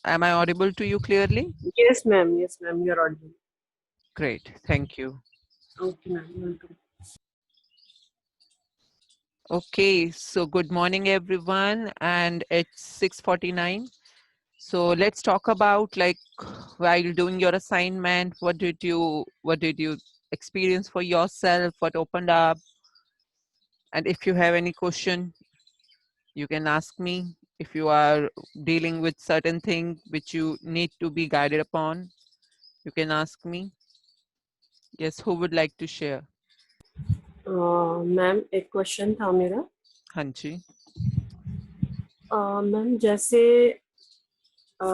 Am I audible to you clearly? Yes, ma'am. Yes, ma'am. You're audible. Great, thank you. Okay, ma'am. Welcome. Okay, so good morning everyone, and it's 6:49. So let's talk about, like, while doing your assignment, what did you experience for yourself, what opened up, and if you have any question, you can ask me. If you are dealing with certain thing which you need to be guided upon, you can ask me. Yes, who would like to share? Ma'am एक question था मेरा। हाँ जी। Ma'am जैसे अ,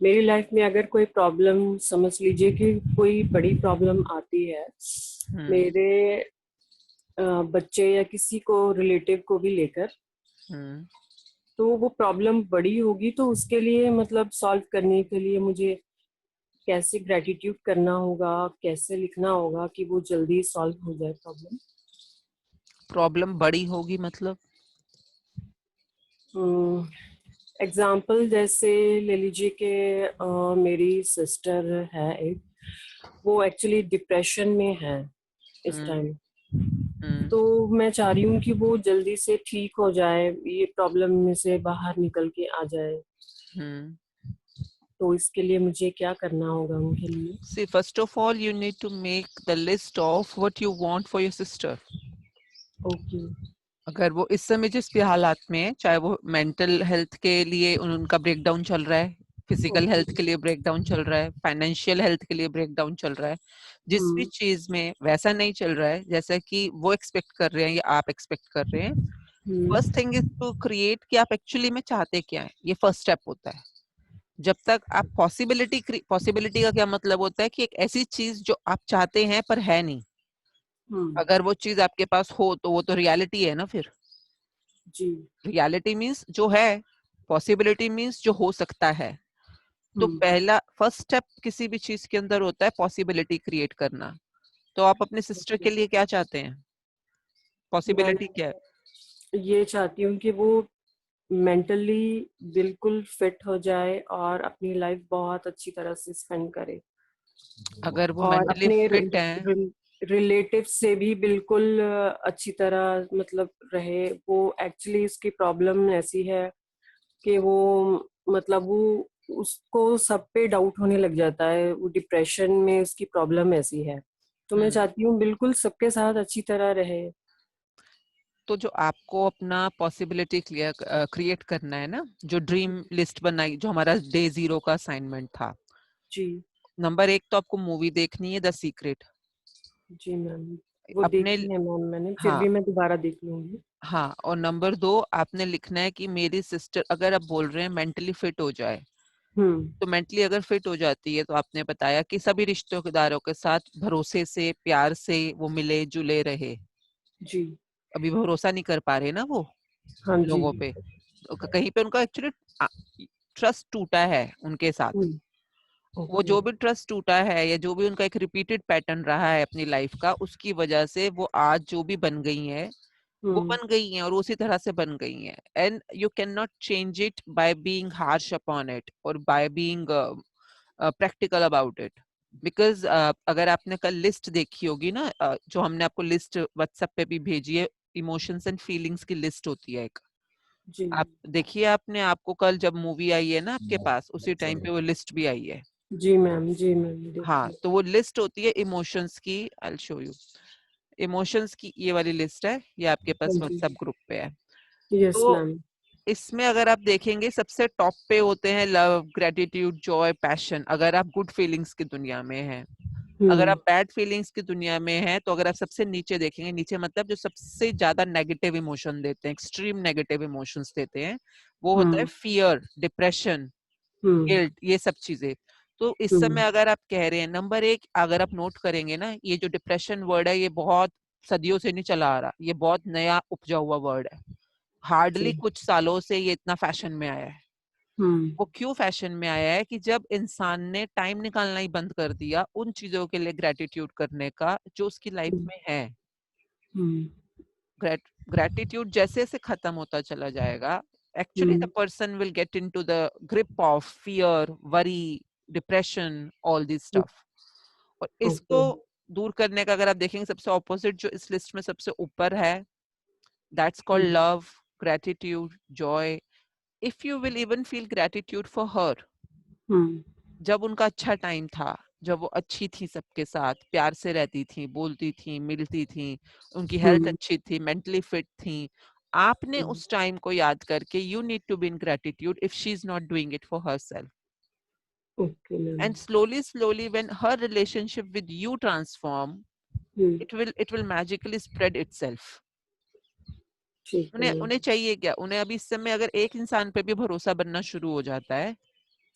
मेरी life में अगर कोई problem समझ लीजिए कि कोई बड़ी प्रॉब्लम आती है हम्म। मेरे बच्चे या किसी को रिलेटिव को भी लेकर, हम्म। तो वो प्रॉब्लम बड़ी होगी तो उसके लिए मतलब सॉल्व करने के लिए मुझे कैसे ग्रेटिट्यूड करना होगा, कैसे लिखना होगा कि वो जल्दी सॉल्व हो जाए प्रॉब्लम। प्रॉब्लम बड़ी होगी मतलब? एग्जाम्पल जैसे ले लीजिए कि मेरी सिस्टर है एक, वो एक्चुअली डिप्रेशन में है इस हम्म। टाइम। हम्म। तो मैं चाह रही हूँ कि वो जल्दी से ठीक हो जाए, ये प्रॉब्लम में से बाहर निकल के आ जाए। हम्म। तो इसके लिए मुझे क्या करना होगा उनके लिए? See, first of all, you need to make the list of what you want for your sister. Okay. अगर वो इस समय जिस भी हालात में है, चाहे वो मेंटल हेल्थ के लिए उनका ब्रेकडाउन चल रहा है, फिजिकल ओके। हेल्थ के लिए ब्रेकडाउन चल रहा है, फाइनेंशियल हेल्थ के लिए ब्रेकडाउन चल रहा है, जिस भी हम्म। चीज में वैसा नहीं चल रहा है जैसा कि वो एक्सपेक्ट कर रहे हैं या आप एक्सपेक्ट कर रहे हैं, first hmm. Thing is to create कि आप एक्चुअली में चाहते क्या है। ये फर्स्ट स्टेप होता है। जब तक आप पॉसिबिलिटी का क्या मतलब होता है कि एक ऐसी चीज जो आप चाहते हैं पर है नहीं, हम्म। अगर वो चीज आपके पास हो तो वो तो रियलिटी है ना। फिर जी। रियलिटी मींस जो है, पॉसिबिलिटी मींस जो हो सकता है। तो हम्म। पहला फर्स्ट स्टेप किसी भी चीज के अंदर होता है पॉसिबिलिटी क्रिएट करना। तो आप अपने सिस्टर ओके। के लिए क्या चाहते हैं? मैं पॉसिबिलिटी क्या है? ये चाहती हूँ कि वो मेंटली बिल्कुल फिट हो जाए और अपनी लाइफ बहुत अच्छी तरह से स्पेंड करे, अगर वो और मेंटली अपने फिट है, रिलेटिव से भी बिल्कुल अच्छी तरह मतलब रहे। वो एक्चुअली उसकी प्रॉब्लम ऐसी है कि वो मतलब वो उसको सब पे डाउट होने लग जाता है, वो डिप्रेशन में उसकी प्रॉब्लम ऐसी है। तो मैं चाहती हूँ बिल्कुल सबके साथ अच्छी तरह रहे। तो जो आपको अपना पॉसिबिलिटी क्रिएट करना है ना, जो ड्रीम लिस्ट बनाई, जो हमारा डे जीरो का असाइनमेंट था, जी। नंबर एक तो आपको मूवी देखनी है द सीक्रेट। जी मैम, वो अपने देखी है मैम मैंने, फिर हाँ, भी मैं दोबारा देख लूंगी। हाँ, और नंबर दो आपने लिखना है कि मेरी सिस्टर, अगर आप बोल रहे हैं मेंटली फिट हो जाए, हम्म। तो मेंटली अगर फिट हो जाती है तो आपने बताया कि सभी रिश्तेदारों के साथ भरोसे से, प्यार से वो मिले जुले रहे। जी। अभी भरोसा नहीं कर पा रहे ना वो हाँ जी। लोगों पे, तो कहीं पे उनका एक्चुअली ट्रस्ट टूटा है उनके साथ। वो ओके। जो भी ट्रस्ट टूटा है या जो भी उनका एक रिपीटेड पैटर्न रहा है अपनी लाइफ का, उसकी वजह से वो आज जो भी बन गई है, वो हम्म। बन गई हैं और उसी तरह से बन गई हैं। And you can not change it by being harsh upon it और by being practical about it. Because अगर आपने कल लिस्ट देखी होगी ना, जो हमने आपको लिस्ट व्हाट्सएप पे भी भेजी है, इमोशंस एंड फीलिंग्स की लिस्ट होती है एक। जी। आप देखिए, आपने, आपको कल जब मूवी आई है ना आपके पास, उसी टाइम पे वो लिस्ट भी आई है। जी मैम, जी मैम हाँ, देखी। तो वो लिस्ट होती है इमोशंस की। I will show you. Emotions की ये वाली लिस्ट है, ये आपके हाँ पास जी। व्हाट्सएप ग्रुप पे है। यस तो मैम। इसमें अगर आप देखेंगे, सबसे टॉप पे होते हैं लव, ग्रेटिट्यूड, जॉय, पैशन, अगर आप गुड फीलिंग्स की दुनिया में हैं। अगर हम्म। आप बैड फीलिंग्स की दुनिया में हैं, तो अगर आप सबसे नीचे देखेंगे, नीचे मतलब जो सबसे ज्यादा नेगेटिव इमोशन देते हैं, एक्सट्रीम नेगेटिव इमोशंस देते हैं, वो होता है हम्म। फियर, डिप्रेशन, हम्म। गिल्ट, ये सब चीजें। तो इस समय हम्म। अगर आप कह रहे हैं, नंबर एक, अगर आप नोट करेंगे ना, ये जो डिप्रेशन वर्ड है, ये बहुत सदियों से नहीं चला आ रहा, ये बहुत नया उपजा हुआ वर्ड है। हार्डली जी। कुछ सालों से ये इतना फैशन में आया है। हम्म। वो क्यों फैशन में आया है कि जब इंसान ने टाइम निकालना ही बंद कर दिया उन चीजों के लिए ग्रेटिट्यूड करने का जो उसकी लाइफ हम्म। में है। हम्म। ग्रेटिट्यूड जैसे जैसे खत्म होता चला जाएगा, actually the person will get into the grip of fear, worry, depression, all this stuff. और ओके। इसको दूर करने का अगर आप देखेंगे सबसे ऑपोजिट जो इस लिस्ट में सबसे ऊपर है, that's called love, gratitude, Joy. If you will even feel gratitude for her, जब उनका अच्छा टाइम था, जब वो अच्छी थी, सबके साथ प्यार से रहती थी, बोलती थी, मिलती थी, उनकी हेल्थ अच्छी थी, मेंटली फिट थी, आपने उस टाइम को याद करके you need to be in gratitude if she is not doing it for herself. Okay ma'am. And slowly when her relationship with you transform, it will magically spread itself. ठीक है उन्हें ma'am. उन्हें चाहिए क्या, उन्हें अभी इस समय अगर एक इंसान पे भी भरोसा बनना शुरू हो जाता है,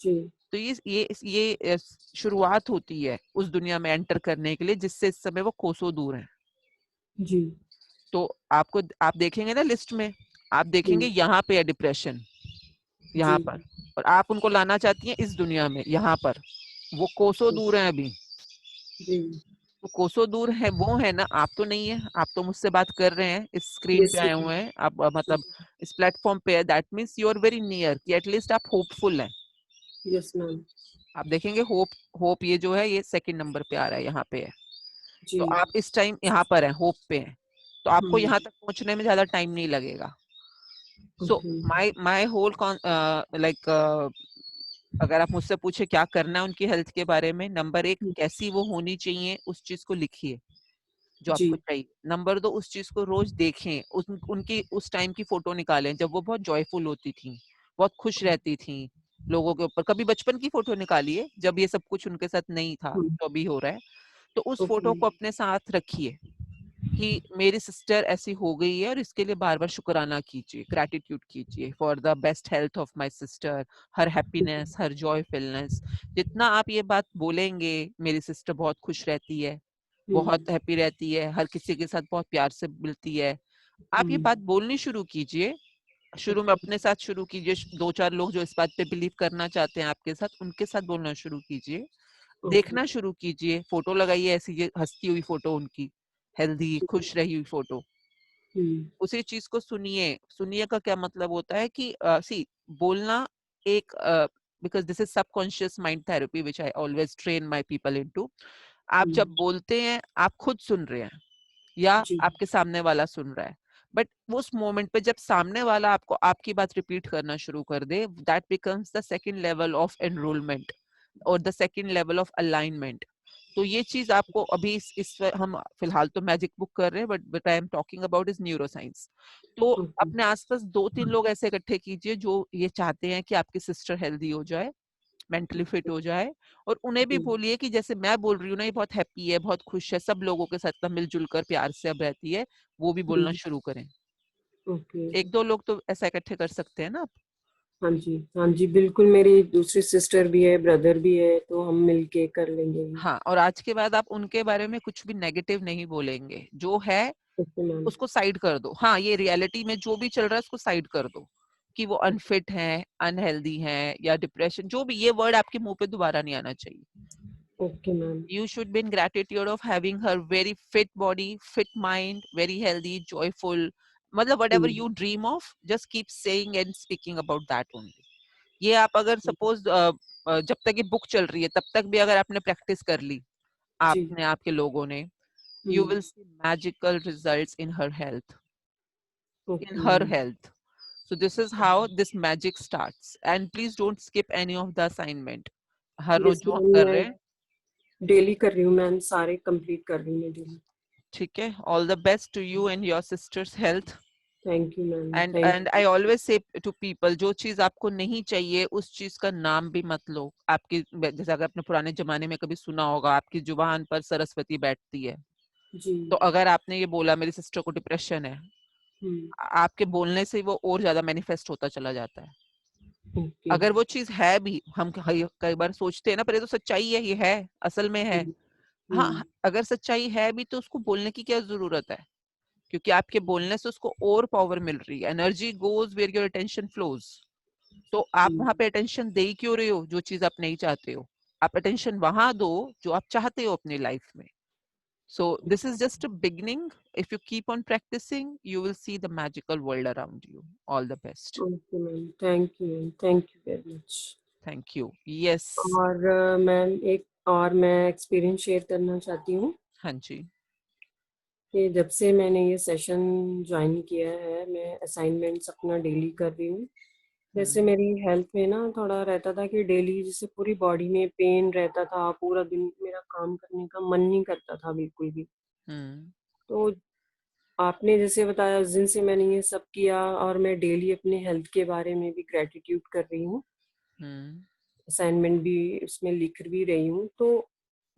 जी तो ये शुरुआत होती है उस दुनिया में एंटर करने के लिए जिससे इस समय वो कोसों दूर है. जी तो आप देखेंगे ना लिस्ट में, आप देखेंगे यहाँ पे है डिप्रेशन, यहाँ जी पर, और आप उनको लाना चाहती हैं इस दुनिया में, यहाँ पर. वो कोसों दूर है अभी. जी। तो कोसों दूर है वो, है ना, आप तो नहीं है. आप तो मुझसे बात कर रहे हैं, इस स्क्रीन पे यस आए मैम। हुए हैं आप, मतलब इस प्लेटफॉर्म पे है. That means you are very near, कि एटलीस्ट आप होपफुल हैं. Yes ma'am. आप देखेंगे होप, होप ये जो है ये सेकंड नंबर पे आ रहा है, यहाँ पे है. जी। तो आप इस टाइम यहाँ पर हैं, होप पे हैं, तो आपको हम्म। यहाँ तक पहुंचने में ज्यादा टाइम नहीं लगेगा. So okay. My whole like, अगर आप मुझसे पूछे क्या करना है उनकी हेल्थ के बारे में, नंबर एक, कैसी वो होनी चाहिए उस चीज को लिखिए जो जी। आपको चाहिए. नंबर दो, उस चीज को रोज देखें, उनकी उस टाइम की फोटो निकालें जब वो बहुत जॉयफुल होती थी, बहुत खुश रहती थी लोगों के ऊपर. कभी बचपन की फोटो निकालिए जब ये सब कुछ उनके साथ नहीं था, जो अभी हो रहा है. तो उस ओके। फोटो को अपने साथ रखिए कि मेरी सिस्टर ऐसी हो गई है, और इसके लिए बार बार शुक्राना कीजिए, ग्रैटिट्यूड कीजिए for the best health of my sister, her happiness, her joyfulness. जितना आप ये बात बोलेंगे, मेरी सिस्टर बहुत खुश रहती है, बहुत हैप्पी रहती है, हर किसी के साथ बहुत प्यार से मिलती है, आप ये बात बोलनी शुरू कीजिए. शुरू में अपने साथ शुरू कीजिए, दो चार लोग जो इस बात पे बिलीव करना चाहते हैं आपके साथ, उनके साथ बोलना शुरू कीजिए. ओके। देखना शुरू कीजिए, फोटो लगाइए ऐसी, ये हंसती हुई फोटो उनकी, हेल्दी खुश रही हुई फोटो. उसी चीज को सुनिए. सुनिए का क्या मतलब होता है कि सी, बोलना एक, because this is subconscious mind therapy which I always train my people into. आप जब बोलते हैं, आप खुद सुन रहे हैं या जी। आपके सामने वाला सुन रहा है, बट उस मोमेंट पे जब सामने वाला आपको आपकी बात रिपीट करना शुरू कर दे, that becomes the second level of enrolment और the second level of alignment. तो ये चीज आपको अभी हम फिलहाल तो मैजिक बुक कर रहे हैं, but I am talking about is neuro science. तो ओके। अपने आसपास दो तीन लोग ऐसे इकट्ठे कीजिए जो ये चाहते हैं कि आपकी सिस्टर हेल्दी हो जाए, मेंटली फिट हो जाए, और उन्हें भी बोलिए कि जैसे मैं बोल रही हूँ ना, ये बहुत हैप्पी है, बहुत खुश है, सब लोगों के साथ मिलजुल कर प्यार से अब रहती है, वो भी बोलना शुरू करें. ओके। एक दो लोग तो ऐसा इकट्ठे कर सकते हैं ना आप. हाँ जी, हाँ जी, बिल्कुल। मेरी दूसरी सिस्टर भी है, ब्रदर भी है, तो हम मिलके कर लेंगे ये। हाँ, और आज के बाद आप उनके बारे में कुछ भी नेगेटिव नहीं बोलेंगे, जो है ओके मैम। उसको साइड कर दो. हाँ, ये रियलिटी में जो भी चल रहा है उसको साइड कर दो, कि वो अनफिट है, अनहेल्दी है, या डिप्रेशन, जो भी, ये वर्ड आपके मुंह पे दोबारा नहीं आना चाहिए. Okay ma'am. You should be in gratitude of having her very fit body, fit mind, very healthy, joyful. मतलब whatever you dream of, just keep saying and speaking about that only. ये आप अगर सपोज जब तक ये book चल रही है तब तक भी अगर आपने प्रैक्टिस कर ली, जी। आपने आपके लोगों ने, you will see magical results in okay her ma'am. health. So this is how this magic starts. And please don't skip any of the assignment. हर रोज यस जो हम मैम, कर मैं रहे हैं. डेली कर रही हूँ मैम, सारे कंप्लीट कर रही हूँ मैं डेली। ठीक है, all the best to you and your sister's health. Thank you ma'am, thank and I always say to people, जो चीज आपको नहीं चाहिए उस चीज का नाम भी मत लो. आपकी, जैसे अगर आपने पुराने जमाने में कभी सुना होगा, आपकी जुबान पर सरस्वती बैठती है. यू। जी। तो अगर आपने ये बोला मेरी सिस्टर को डिप्रेशन है, आपके बोलने से वो और ज्यादा मैनिफेस्ट होता चला जाता है. ओके। अगर वो चीज है भी, हम कई बार सोचते हैं ना, पर ये तो सच्चाई है, ये है, असल में है. हाँ, अगर सच्चाई है भी तो उसको बोलने की क्या जरूरत है, क्योंकि आपके बोलने से उसको और पावर मिल रही है. Energy goes where your attention flows. तो आप वहां पे अटेंशन दे ही क्यों रहे हो जो चीज आप नहीं चाहते हो. आप अटेंशन वहां दो जो आप चाहते हो अपनी लाइफ में. So this is just a beginning. If you keep on practicing, you will see the magical world around you. All the best. Okay ma'am, thank you ma'am, thank you very much. Thank you. Yes. और ma'am एक और मैं experience share करना चाहती हूँ हाँ जी। कि जब से मैंने ये सेशन ज्वाइन किया है, मैं असाइनमेंट्स अपना डेली कर रही हूँ। जैसे हम्म, मेरी हेल्थ में ना थोड़ा रहता था कि डेली जैसे पूरी बॉडी में पेन रहता था, पूरा दिन मेरा काम करने का मन नहीं करता था बिल्कुल भी। हम्म, तो आपने जैसे बताया, उस दिन से मैंने ये सब किया और मैं डेली अपने हेल्थ के बारे में भी ग्रेटिट्यूड कर रही हूँ, हम्म, असाइनमेंट भी उसमें लिख भी रही हूँ। तो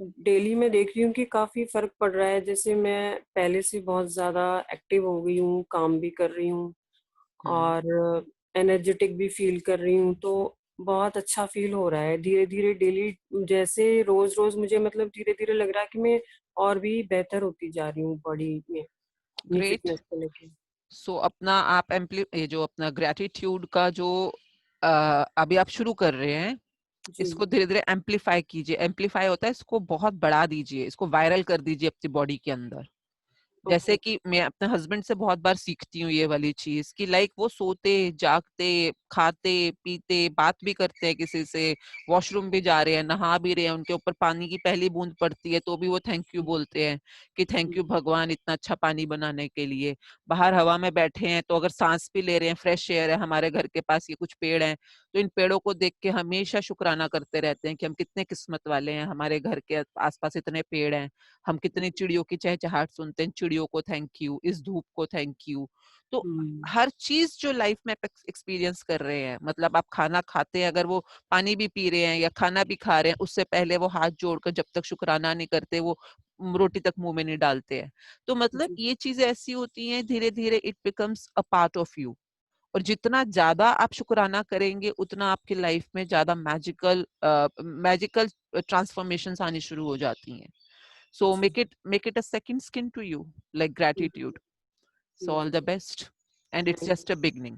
डेली मैं देख रही हूँ कि काफी फर्क पड़ रहा है। जैसे मैं पहले से बहुत ज्यादा एक्टिव हो गई हूँ, काम भी कर रही हूँ हम्म। और एनर्जेटिक भी फील कर रही हूँ। तो बहुत अच्छा फील हो रहा है धीरे धीरे डेली। जैसे रोज रोज मुझे मतलब धीरे धीरे लग रहा है कि मैं और भी बेहतर होती जा रही हूँ बॉडी में, अपनी ग्रेट। फिटनेस को लेके। सो अपना आप ये जो अपना ग्रेटिट्यूड का जो अभी आप शुरू कर रहे हैं, जी। इसको धीरे धीरे एम्पलीफाई कीजिए। एम्पलीफाई होता है, इसको बहुत बढ़ा दीजिए, इसको वायरल कर दीजिए अपनी बॉडी के अंदर। जैसे ओके। कि मैं अपने हस्बैंड से बहुत बार सीखती हूँ ये वाली चीज कि लाइक वो सोते जागते खाते पीते बात भी करते हैं किसी से, वॉशरूम भी जा रहे हैं, नहा भी रहे हैं, उनके ऊपर पानी की पहली बूंद पड़ती है तो भी वो थैंक यू बोलते हैं कि थैंक यू भगवान इतना अच्छा पानी बनाने के लिए। बाहर हवा में बैठे हैं तो अगर सांस भी ले रहे हैं, फ्रेश एयर है, हमारे घर के पास ये कुछ पेड़ हैं, तो इन पेड़ों को देख के हमेशा शुक्राना करते रहते हैं कि हम कितने किस्मत वाले हैं, हमारे घर के आसपास इतने पेड़ हैं। हम कितनी चिड़ियों की चहचहाट सुनते हैं, चिड़ियों को थैंक यू, इस धूप को थैंक यू। तो हम्म। हर चीज जो लाइफ में एक्सपीरियंस कर रहे हैं, मतलब आप खाना खाते हैं, अगर वो पानी भी पी रहे हैं या खाना भी खा रहे हैं, उससे पहले वो हाथ जोड़कर जब तक शुक्राना नहीं करते, वो रोटी तक मुंह में नहीं डालते हैं। तो मतलब जी। ये चीजें ऐसी होती हैं, धीरे धीरे it becomes a part of you. और जितना ज्यादा आप शुक्राना करेंगे, उतना आपकी लाइफ में ज्यादा मैजिकल मैजिकल ट्रांसफॉर्मेशन आनी शुरू हो जाती हैं। So जी। make it a second skin to you, like gratitude. So all जी। the best. And it's thank just a beginning.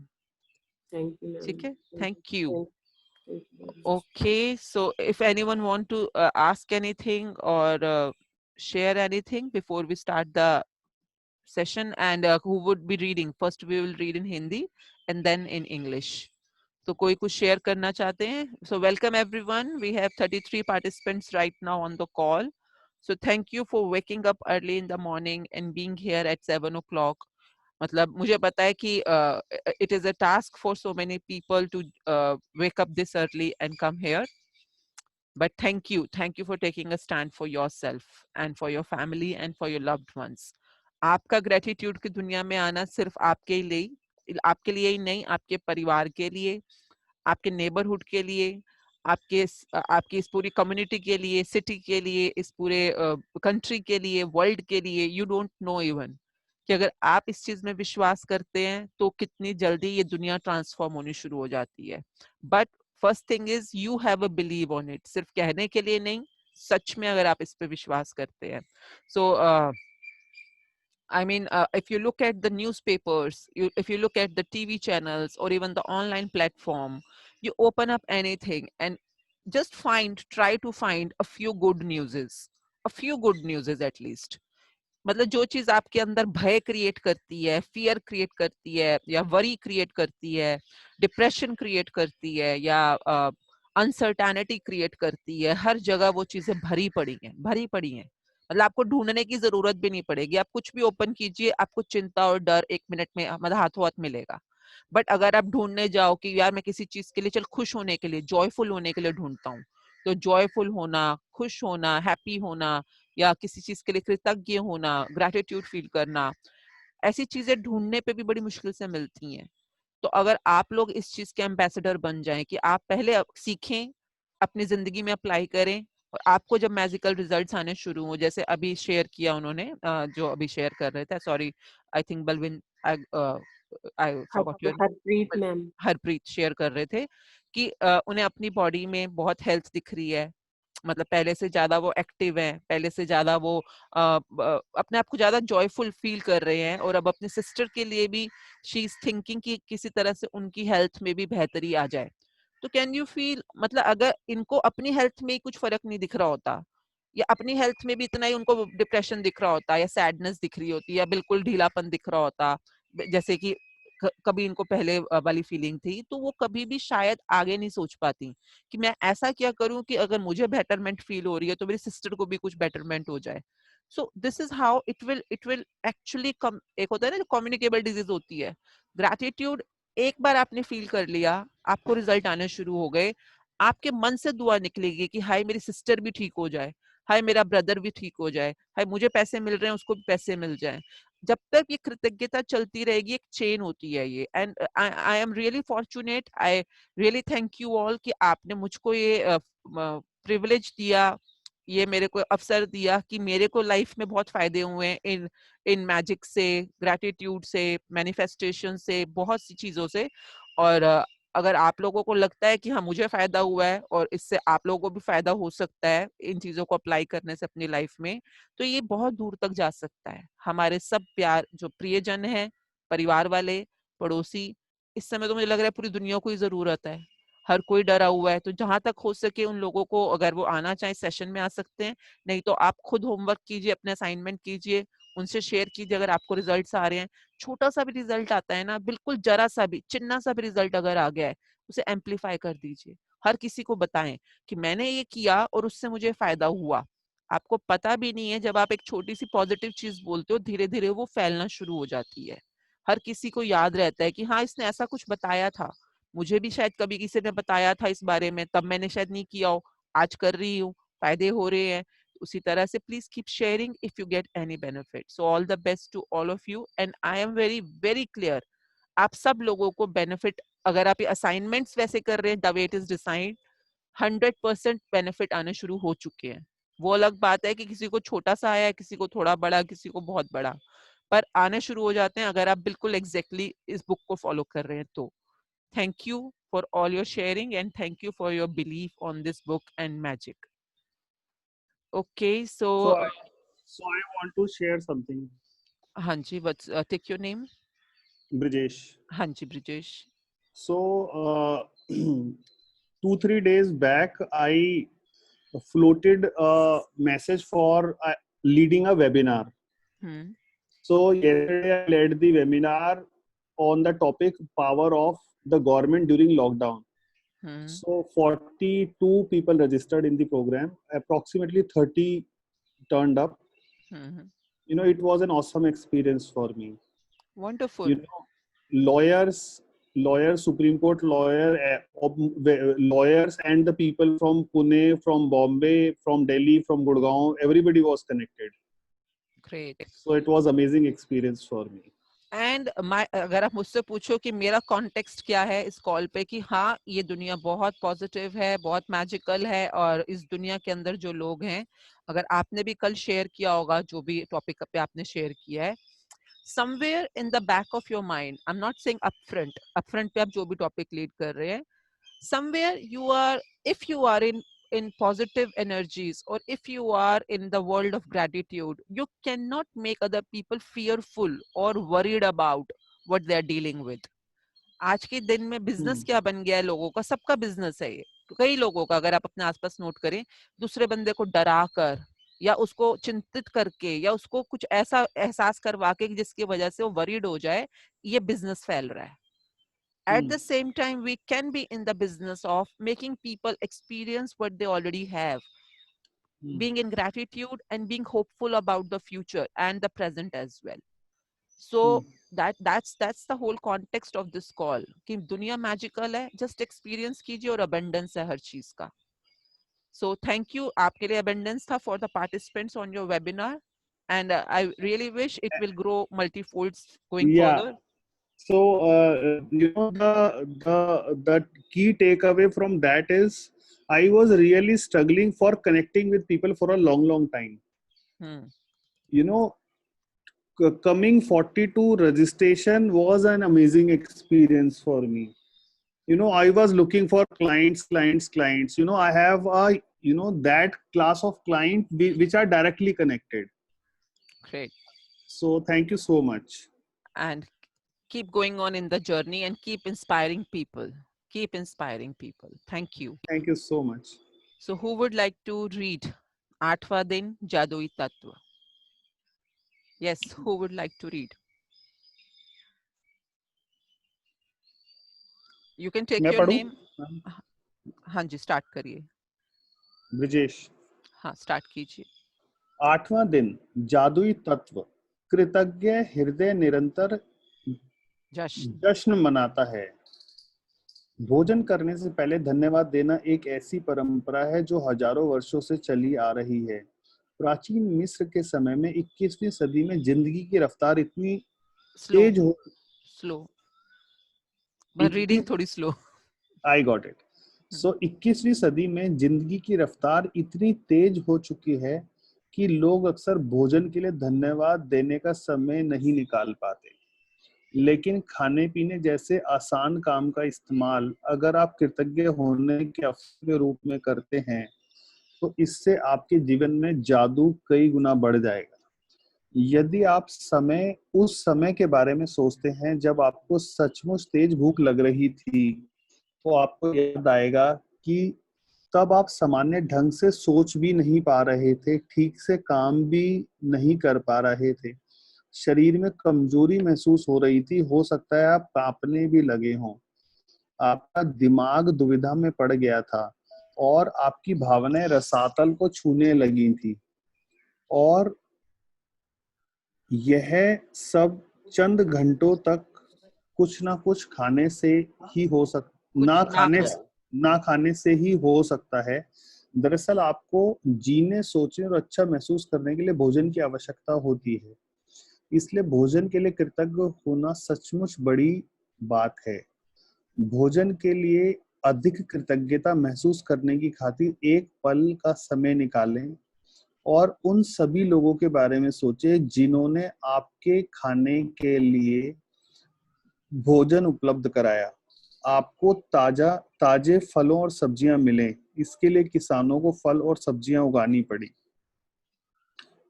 Thank you ma'am, ठीक है? Thank Thank you. Thank thank you very much. Okay. So if anyone want to ask anything or share anything before we start the session, and who would be reading? First we will read in Hindi and then in English. तो कोई कुछ share करना चाहते हैं? So welcome everyone. We have 33 participants right now on the call. So thank you for waking up early in the morning and being here at 7 o'clock. मतलब मुझे पता है कि it is a task for so many people to wake up this early and come here. But thank you for taking a stand for yourself and for your family and for your loved ones. आपका gratitude की दुनिया में आना सिर्फ आपके लिए ही नहीं, आपके परिवार के लिए, आपके नेबरहुड के लिए, आपकी इस पूरी कम्युनिटी के लिए, सिटी के लिए, इस पूरे कंट्री के लिए, वर्ल्ड के लिए। यू डोंट नो इवन कि अगर आप इस चीज में विश्वास करते हैं तो कितनी जल्दी ये दुनिया ट्रांसफॉर्म होनी शुरू हो जाती है। But first thing is you have a believe on it, सिर्फ कहने के लिए नहीं, सच में अगर आप इस पे विश्वास करते हैं। सो I mean, if you look at the newspapers, if you look at the TV channels or even the online platform, you open up anything and just try to find a few good newses at least. मतलब जो चीज आपके अंदर भय create करती है, fear create करती है, या वरी क्रिएट करती है, डिप्रेशन क्रिएट करती है, या अनसर्टेनिटी क्रिएट करती है, हर जगह वो चीजें भरी पड़ी हैं। मतलब आपको ढूंढने की जरूरत भी नहीं पड़ेगी, आप कुछ भी ओपन कीजिए, आपको चिंता और डर 1 मिनट में मतलब हाथों हाथ मिलेगा। बट अगर आप ढूंढने जाओ कि यार मैं किसी चीज के लिए, चल खुश होने के लिए, जॉयफुल होने के लिए ढूंढता हूँ, तो जॉयफुल होना, खुश होना, हैप्पी होना, या किसी चीज के लिए कृतज्ञ होना, ग्रेटिट्यूड फील करना, ऐसी चीजें ढूंढने पे भी बड़ी मुश्किल से मिलती हैं। तो अगर आप लोग इस चीज के एम्बेसडर बन जाएं कि आप पहले सीखें, अपनी जिंदगी में अप्लाई करें, और आपको जब मैजिकल रिजल्ट्स आने शुरू हो, जैसे अभी शेयर किया उन्होंने, जो अभी शेयर कर रहे थे, sorry, I think Balwin, I forgot your, Harpreet ma'am. Harpreet share कर रहे थे कि उन्हें अपनी बॉडी में बहुत हेल्थ दिख रही है, मतलब पहले से ज्यादा वो एक्टिव हैं, पहले से ज्यादा वो अपने आप को ज्यादा जॉयफुल फील कर रहे हैं, और अब अपने सिस्टर के लिए भी शी इज थिंकिंग कि किसी तरह से उनकी हेल्थ में भी बेहतरी आ जाए। तो कैन यू फील, मतलब अगर इनको अपनी हेल्थ में ही कुछ फर्क नहीं दिख रहा होता, या अपनी हेल्थ में भी इतना ही उनको डिप्रेशन दिख रहा होता, या सैडनेस दिख रही होती, या बिल्कुल ढीलापन दिख रहा होता, जैसे कि कभी इनको पहले वाली फीलिंग थी, तो वो कभी भी शायद आगे नहीं सोच पाती कि मैं ऐसा क्या करूं कि अगर मुझे बेटरमेंट फील हो रही है तो मेरी सिस्टर को भी कुछ बेटरमेंट हो जाए. So this is how it will actually come. एक होता है ना जो कम्युनिकेबल डिजीज होती है, ग्रैटिट्यूड. एक बार आपने फील कर लिया, आपको रिजल्ट आने शुरू हो गए, आपके मन से दुआ निकलेगी कि हाय मेरी सिस्टर भी ठीक हो जाए, हाय मेरा ब्रदर भी ठीक हो जाए, हाय मुझे पैसे मिल रहे हैं उसको भी पैसे मिल जाए. जब तक ये कृतज्ञता चलती रहेगी, एक चेन होती है ये. And I am really fortunate, I really thank you all कि आपने मुझको ये प्रिविलेज दिया, ये मेरे को अवसर दिया कि मेरे को लाइफ में बहुत फायदे हुए हैं इन इन मैजिक से, ग्रैटिट्यूड से, मैनिफेस्टेशन से, बहुत सी चीजों से. और अगर आप लोगों को लगता है कि हाँ मुझे फायदा हुआ है और इससे आप लोगों को भी फायदा हो सकता है इन चीजों को अप्लाई करने से अपनी लाइफ में, तो ये बहुत दूर तक जा सकता है. हमारे सब प्यार जो प्रियजन है, परिवार वाले, पड़ोसी, इस समय तो मुझे लग रहा है पूरी दुनिया को ही जरूरत है. हर कोई डरा हुआ है, तो जहां तक हो सके उन लोगों को, अगर वो आना चाहे सेशन में आ सकते हैं, नहीं तो आप खुद होमवर्क कीजिए, अपने असाइनमेंट कीजिए, उनसे शेयर कीजिए अगर आपको रिजल्ट्स आ रहे हैं. छोटा सा भी रिजल्ट आता है ना, बिल्कुल जरा सा भी, चिन्ना सा भी रिजल्ट अगर आ गया है, उसे एम्पलीफाई कर दीजिए. हर किसी को बताएं कि मैंने ये किया और उससे मुझे फायदा हुआ. आपको पता भी नहीं है, जब आप एक छोटी सी पॉजिटिव चीज बोलते हो, धीरे धीरे वो फैलना शुरू हो जाती है. हर किसी को याद रहता है कि हाँ इसने ऐसा कुछ बताया था, मुझे भी शायद कभी किसी ने बताया था इस बारे में, तब मैंने शायद नहीं किया हो, आज कर रही हूँ, फायदे हो रहे हैं. उसी तरह से please keep sharing if you get any benefit. So all the best to all of you, and I am very very clear, आप सब लोगों को बेनिफिट, अगर आप ये असाइनमेंट्स वैसे कर रहे हैं the way it is designed, 100% benefit आने शुरू हो चुके हैं. वो अलग बात है कि किसी को छोटा सा आया है, किसी को थोड़ा बड़ा, किसी को बहुत बड़ा, पर आने शुरू हो जाते हैं अगर आप बिल्कुल एग्जैक्टली इस बुक को फॉलो कर रहे हैं तो. Thank you for all your sharing and thank you for your belief on this book and magic. Okay so So I want to share something, हाँ जी, what's take your name. Brijesh. हाँ जी Brijesh. So 2-3 days back, I floated a message for leading a webinar. Hmm. So yesterday I led the webinar on the topic power of the government during lockdown. Hmm. So 42 people registered in the program. Approximately 30 turned up. Hmm. It was an awesome experience for me. Wonderful. You know, lawyers, Supreme Court lawyers, and the people from Pune, from Bombay, from Delhi, from Gurgaon, everybody was connected. Great. So it was amazing experience for me. And my, अगर आप मुझसे पूछो कि मेरा context क्या है इस call पे, कि हाँ ये दुनिया बहुत पॉजिटिव है, बहुत मैजिकल है, और इस दुनिया के अंदर जो लोग हैं, अगर आपने भी कल शेयर किया होगा जो भी टॉपिक पे आपने शेयर किया है, somewhere in the back of your mind, I am not saying upfront पे आप जो भी टॉपिक लीड कर रहे हैं, somewhere you are, if you are in positive energies, or if you are in the world of gratitude, you cannot make other people fearful or worried about what they are dealing with. आज के दिन में business Hmm. क्या बन गया है लोगों का, सबका बिजनेस है ये. कई लोगों का अगर आप अपने आसपास नोट करें, दूसरे बंदे को डरा कर, या उसको चिंतित करके, या उसको कुछ ऐसा एहसास करवा के कि जिसकी वजह से वो वरीड हो जाए, ये बिजनेस फैल रहा है. At Hmm. the same time, we can be in the business of making people experience what they already have, Hmm. being in gratitude and being hopeful about the future and the present as well. Hmm. So that's the whole context of this call, कि दुनिया magical है, just experience कीजिए, और abundance है हर चीज का. So thank you, आपके लिए abundance था for the participants on your webinar, and I really wish it will grow multifolds going Yeah. further. So the key takeaway from that is I was really struggling for connecting with people for a long time. Hmm. You know, coming 42 registration was an amazing experience for me. I was looking for clients. I have a that class of client which are directly connected. Great. So thank you so much. And keep going on in the journey and keep inspiring people. Keep inspiring people. Thank you. Thank you so much. So, who would like to read 8वां दिन जादुई तत्व. Yes, who would like to read? You can take मैं your पढ़ूं? name. हाँ जी, start करिए. ब्रिजेश. हाँ, start कीजिए. 8वां दिन जादुई तत्व. कृतज्ञ हृदय निरंतर जश्न. जश्न मनाता है. भोजन करने से पहले धन्यवाद देना एक ऐसी परंपरा है जो हजारों वर्षों से चली आ रही है. प्राचीन मिस्र के समय में 21वीं सदी में जिंदगी की रफ्तार इतनी स्लो तेज हो स्लो. मैं रीडिंग 21 थोड़ी slow. I got it. So 21वीं सदी में जिंदगी की रफ्तार इतनी तेज हो चुकी है कि लोग अक्सर भोजन के लिए धन्यवाद देने का समय नहीं निकाल पाते. लेकिन खाने पीने जैसे आसान काम का इस्तेमाल अगर आप कृतज्ञ होने के अवसर के रूप में करते हैं तो इससे आपके जीवन में जादू कई गुना बढ़ जाएगा. यदि आप उस समय के बारे में सोचते हैं जब आपको सचमुच तेज भूख लग रही थी तो आपको याद आएगा कि तब आप सामान्य ढंग से सोच भी नहीं पा रहे थे, ठीक से काम भी नहीं कर पा रहे थे, शरीर में कमजोरी महसूस हो रही थी, हो सकता है आप कांपने भी लगे हों, आपका दिमाग दुविधा में पड़ गया था और आपकी भावनाएं रसातल को छूने लगी थी. और यह सब चंद घंटों तक कुछ ना कुछ खाने से ही हो सक ना खाने से ही हो सकता है. दरअसल आपको जीने, सोचने और अच्छा महसूस करने के लिए भोजन की आवश्यकता होती है. इसलिए भोजन के लिए कृतज्ञ होना सचमुच बड़ी बात है. भोजन के लिए अधिक कृतज्ञता महसूस करने की खातिर एक पल का समय निकालें और उन सभी लोगों के बारे में सोचें जिन्होंने आपके खाने के लिए भोजन उपलब्ध कराया. आपको ताजे फलों और सब्जियां मिले, इसके लिए किसानों को फल और सब्जियां उगानी पड़ी,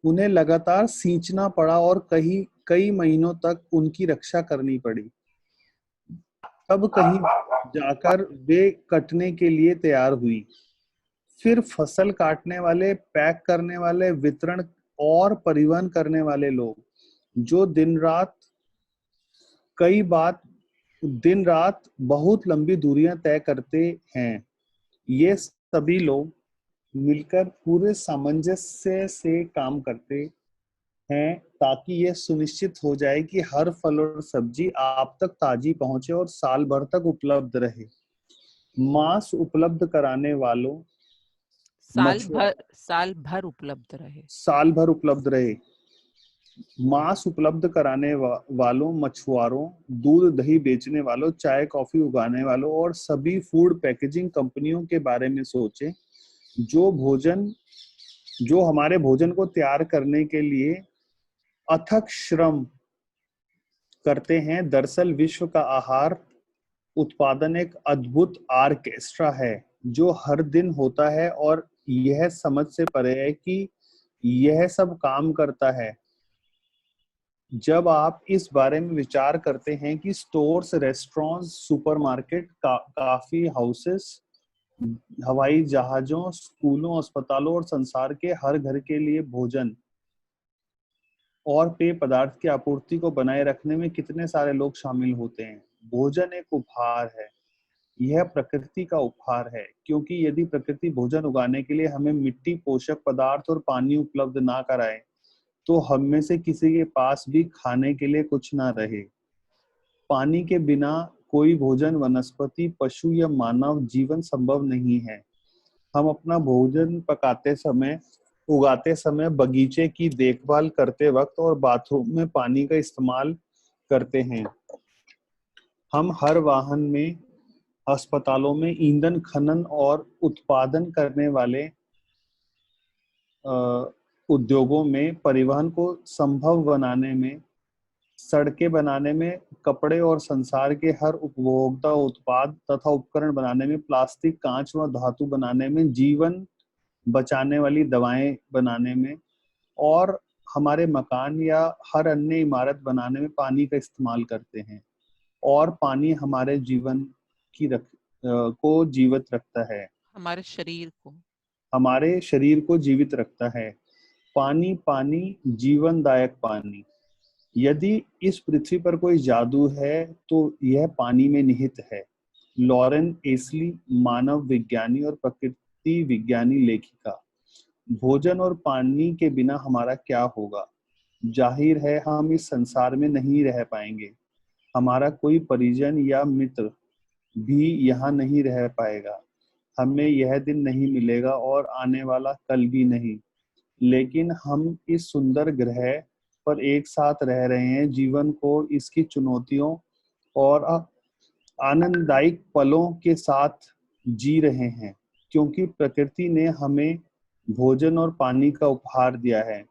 उन्हें लगातार सींचना पड़ा और कई महीनों तक उनकी रक्षा करनी पड़ी. तब कहीं जाकर वे कटने के लिए तैयार हुई. फिर फसल काटने वाले, पैक करने वाले, वितरण और परिवहन करने वाले लोग जो दिन रात बहुत लंबी दूरियां तय करते हैं, ये सभी लोग मिलकर पूरे सामंजस्य से काम करते हैं ताकि ये सुनिश्चित हो जाए कि हर फल और सब्जी आप तक ताजी पहुंचे और साल भर तक उपलब्ध रहे. मांस उपलब्ध कराने वालों साल भर उपलब्ध रहे. साल भर उपलब्ध रहे. मांस उपलब्ध कराने वालों, मछुआरों, दूध दही बेचने वालों, चाय कॉफी उगाने वालों और सभी फूड पैकेजिंग कंपनियों के बारे में सोचें जो हमारे भोजन को तैयार करने के लिए अथक श्रम करते हैं. दरअसल विश्व का आहार उत्पादन एक अद्भुत आर्केस्ट्रा है जो हर दिन होता है और यह समझ से परे है कि यह सब काम करता है. जब आप इस बारे में विचार करते हैं कि स्टोर्स, रेस्टोरेंट्स, सुपरमार्केट, काफी हाउसेस, हवाई जहाजों, स्कूलों, अस्पतालों और संसार के हर घर के लिए भोजन और पेय पदार्थ की आपूर्ति को बनाए रखने में कितने सारे लोग शामिल होते हैं. भोजन एक उपहार है. यह प्रकृति का उपहार है, क्योंकि यदि प्रकृति भोजन उगाने के लिए हमें मिट्टी, पोषक पदार्थ और पानी उपलब्ध ना कराए तो हम में से किसी के पास भी खाने के लिए कुछ ना रहे. पानी के बिना कोई भोजन, वनस्पति, पशु या मानव जीवन संभव नहीं है. हम अपना भोजन उगाते समय, बगीचे की देखभाल करते वक्त और बाथरूम में पानी का इस्तेमाल करते हैं. हम हर वाहन में, अस्पतालों में, ईंधन खनन और उत्पादन करने वाले उद्योगों में, परिवहन को संभव बनाने में, सड़कें बनाने में, कपड़े और संसार के हर उपभोक्ता उत्पाद तथा उपकरण बनाने में, प्लास्टिक, कांच व धातु बनाने में, जीवन बचाने वाली दवाएं बनाने में और हमारे मकान या हर अन्य इमारत बनाने में पानी का इस्तेमाल करते हैं. और पानी हमारे जीवन को जीवित रखता है. हमारे शरीर को हमारे शरीर को जीवित रखता है। पानी पानी जीवनदायक पानी। यदि इस पृथ्वी पर कोई जादू है तो यह पानी में निहित है। लॉरेन एस्ली, मानव विज्ञानी और प्रकृति विज्ञानी लेखिका। भोजन और पानी के बिना हमारा क्या होगा? जाहिर है हम इस संसार में नहीं रह पाएंगे। हमारा कोई परिजन या मित्र भी यहाँ नहीं रह पाएगा। हमें यह दिन नहीं मिलेगा और आने वाला कल भी नहीं। लेकिन हम इस सुंदर ग्रह पर एक साथ रह रहे हैं, जीवन को इसकी चुनौतियों और आनंददायक पलों के साथ जी रहे हैं, क्योंकि प्रकृति ने हमें भोजन और पानी का उपहार दिया है।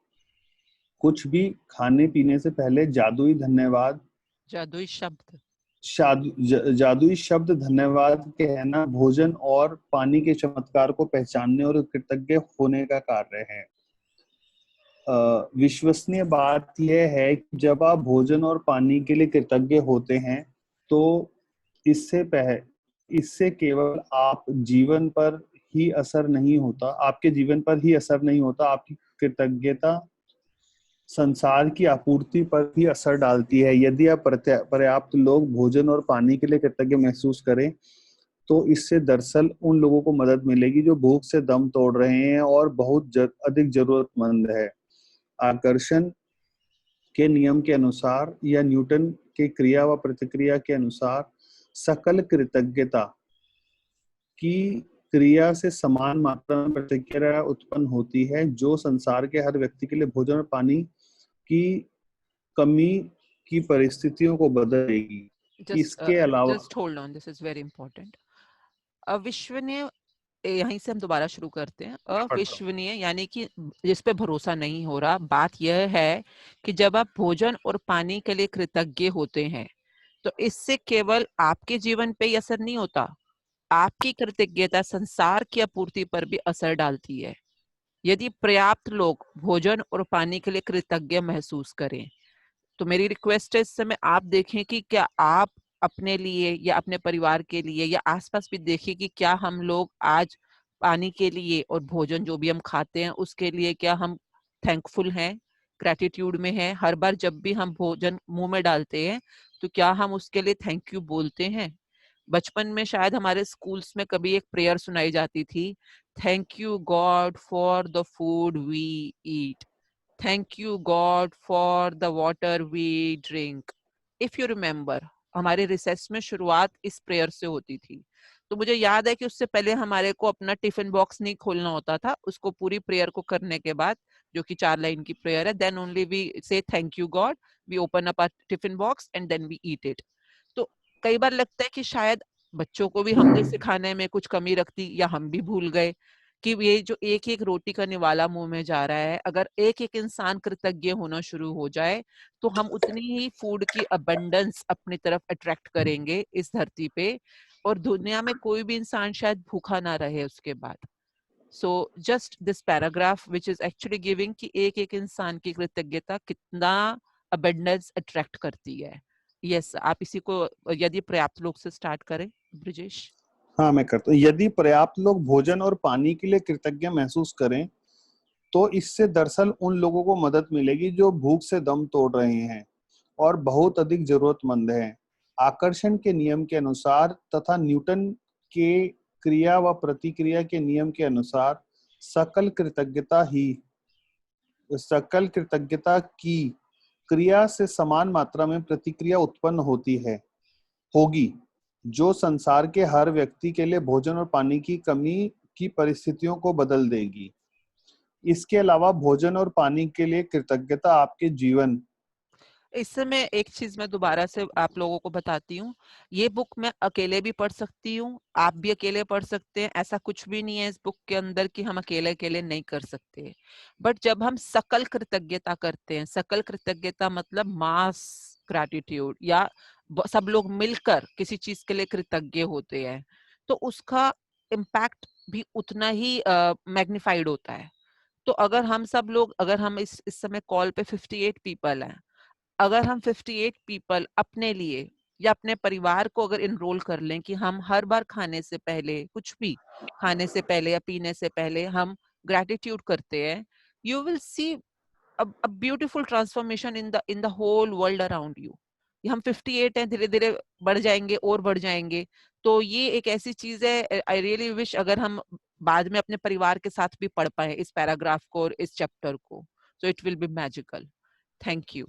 कुछ भी खाने पीने से पहले जादुई धन्यवाद जादुई शब्द जादुई शब्द धन्यवाद कहना भोजन और पानी के चमत्कार को पहचानने और कृतज्ञ होने का कार्य है। विश्वसनीय बात यह है कि जब आप भोजन और पानी के लिए कृतज्ञ होते हैं तो इससे केवल आप जीवन पर ही असर नहीं होता आपके जीवन पर ही असर नहीं होता, आपकी कृतज्ञता संसार की आपूर्ति पर भी असर डालती है। यदि आप पर्याप्त लोग भोजन और पानी के लिए कृतज्ञ महसूस करें तो इससे दरअसल उन लोगों को मदद मिलेगी जो भूख से दम तोड़ रहे हैं और बहुत अधिक जरूरतमंद है। आकर्षण के नियम के अनुसार या न्यूटन के क्रिया व प्रतिक्रिया के अनुसार सकल कृतज्ञता की क्रिया से समान मात्रा में प्रतिक्रिया उत्पन्न होती है, जो संसार के हर व्यक्ति के लिए भोजन और पानी की कमी की परिस्थितियों को बदल देगी। इसके अलावा just hold on, this is very important. अविश्वसनीय, यहीं से हम दोबारा शुरू करते हैं। अविश्वसनीय यानी कि जिस पे भरोसा नहीं हो रहा। बात यह है कि जब आप भोजन और पानी के लिए कृतज्ञ होते हैं तो इससे केवल आपके जीवन पे ही असर नहीं होता, आपकी कृतज्ञता संसार की आपूर्ति पर भी असर डालती है। यदि पर्याप्त लोग भोजन और पानी के लिए कृतज्ञ महसूस करें तो मेरी रिक्वेस्ट है इस समय आप देखें कि क्या आप अपने लिए या अपने परिवार के लिए या आसपास भी देखें कि क्या हम लोग आज पानी के लिए और भोजन जो भी हम खाते हैं उसके लिए क्या हम थैंकफुल हैं, ग्रैटिट्यूड में हैं। हर बार जब भी हम भोजन मुंह में डालते हैं तो क्या हम उसके लिए थैंक यू बोलते हैं? बचपन में शायद हमारे स्कूल्स में कभी एक प्रेयर सुनाई जाती थी, thank you God for the food we eat, thank you God for the water we drink. If you remember, हमारे रिसेस में शुरुआत इस प्रेयर से होती थी। तो मुझे याद है कि उससे पहले हमारे को अपना टिफिन बॉक्स नहीं खोलना होता था, उसको पूरी प्रेयर को करने के बाद, जो कि 4 लाइन की प्रेयर है, then only we say thank you God, we open up our tiffin box and then we eat it. तो कई बार लगता है कि शायद बच्चों को भी हमने सिखाने में कुछ कमी रखती या हम भी भूल गए कि ये जो एक एक रोटी का निवाला मुंह में जा रहा है, अगर एक एक इंसान कृतज्ञ होना शुरू हो जाए तो हम उतनी ही फूड की अबंडेंस अपनी तरफ अट्रैक्ट करेंगे इस धरती पे, और दुनिया में कोई भी इंसान शायद भूखा ना रहे उसके बाद। So just this paragraph which is actually giving कि एक एक इंसान की कृतज्ञता कितना अबंडेंस अट्रैक्ट करती है। यस, आप इसी को यदि पर्याप्त लोग से स्टार्ट करें, ब्रिजेश। हाँ, मैं करता हूँ। यदि पर्याप्त लोग भोजन और पानी के लिए कृतज्ञ महसूस करें तो इससे दरअसल उन लोगों को मदद मिलेगी जो भूख से दम तोड़ रहे हैं और बहुत अधिक जरूरतमंद हैं। आकर्षण के नियम के अनुसार तथा न्यूटन के क्रिया व प्रतिक्रिया के नियम के अनुसार सकल कृतज्ञता की क्रिया से समान मात्रा में प्रतिक्रिया उत्पन्न होगी, जो संसार के हर व्यक्ति के लिए भोजन और पानी की कमी की परिस्थितियों को बदल देगी। इसके अलावा भोजन और पानी के लिए कृतज्ञता आपके जीवन। इस समय एक चीज मैं दोबारा से आप लोगों को बताती हूँ, ये बुक मैं अकेले भी पढ़ सकती हूँ, आप भी अकेले पढ़ सकते हैं। ऐसा कुछ भी नहीं है इस बुक के अंदर कि हम अकेले अकेले नहीं कर सकते। बट जब हम सकल कृतज्ञता करते हैं, सकल कृतज्ञता मतलब मास ग्रैटिट्यूड, या सब लोग मिलकर किसी चीज के लिए कृतज्ञ होते हैं, तो उसका इम्पैक्ट भी उतना ही मैग्निफाइड होता है। तो अगर हम सब लोग, अगर हम इस समय कॉल पे 58 पीपल हैं, अगर हम 58 पीपल अपने लिए या अपने परिवार को अगर इनरोल कर लें कि हम हर बार खाने से पहले, कुछ भी खाने से पहले या पीने से पहले हम ग्रैटिट्यूड करते हैं, you will see a beautiful transformation in the whole world around you. ये हम 58 हैं, धीरे धीरे बढ़ जाएंगे और बढ़ जाएंगे। तो ये एक ऐसी चीज है, आई रियली विश अगर हम बाद में अपने परिवार के साथ भी पढ़ पाए इस पैराग्राफ को और इस चैप्टर को, so it will be magical. Thank you.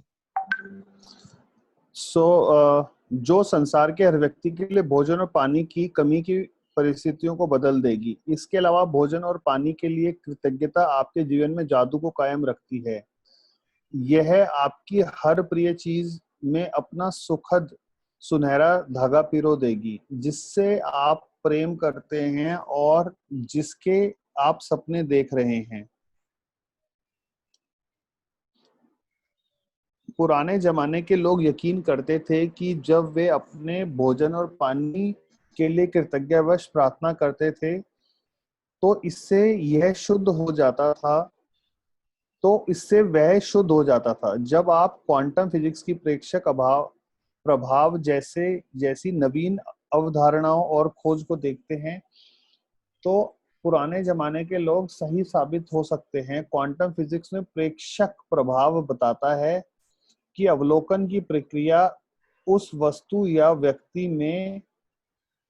जो संसार के हर व्यक्ति के लिए भोजन और पानी की कमी की परिस्थितियों को बदल देगी। इसके अलावा भोजन और पानी के लिए कृतज्ञता आपके जीवन में जादू को कायम रखती है। यह आपकी हर प्रिय चीज में अपना सुखद सुनहरा धागा पिरो देगी, जिससे आप प्रेम करते हैं और जिसके आप सपने देख रहे हैं। पुराने जमाने के लोग यकीन करते थे कि जब वे अपने भोजन और पानी के लिए कृतज्ञतावश प्रार्थना करते थे तो इससे वह शुद्ध हो जाता था। जब आप क्वांटम फिजिक्स की प्रेक्षक प्रभाव जैसी नवीन अवधारणाओं और खोज को देखते हैं तो पुराने जमाने के लोग सही साबित हो सकते हैं। क्वांटम फिजिक्स में प्रेक्षक प्रभाव बताता है कि अवलोकन की प्रक्रिया उस वस्तु या व्यक्ति में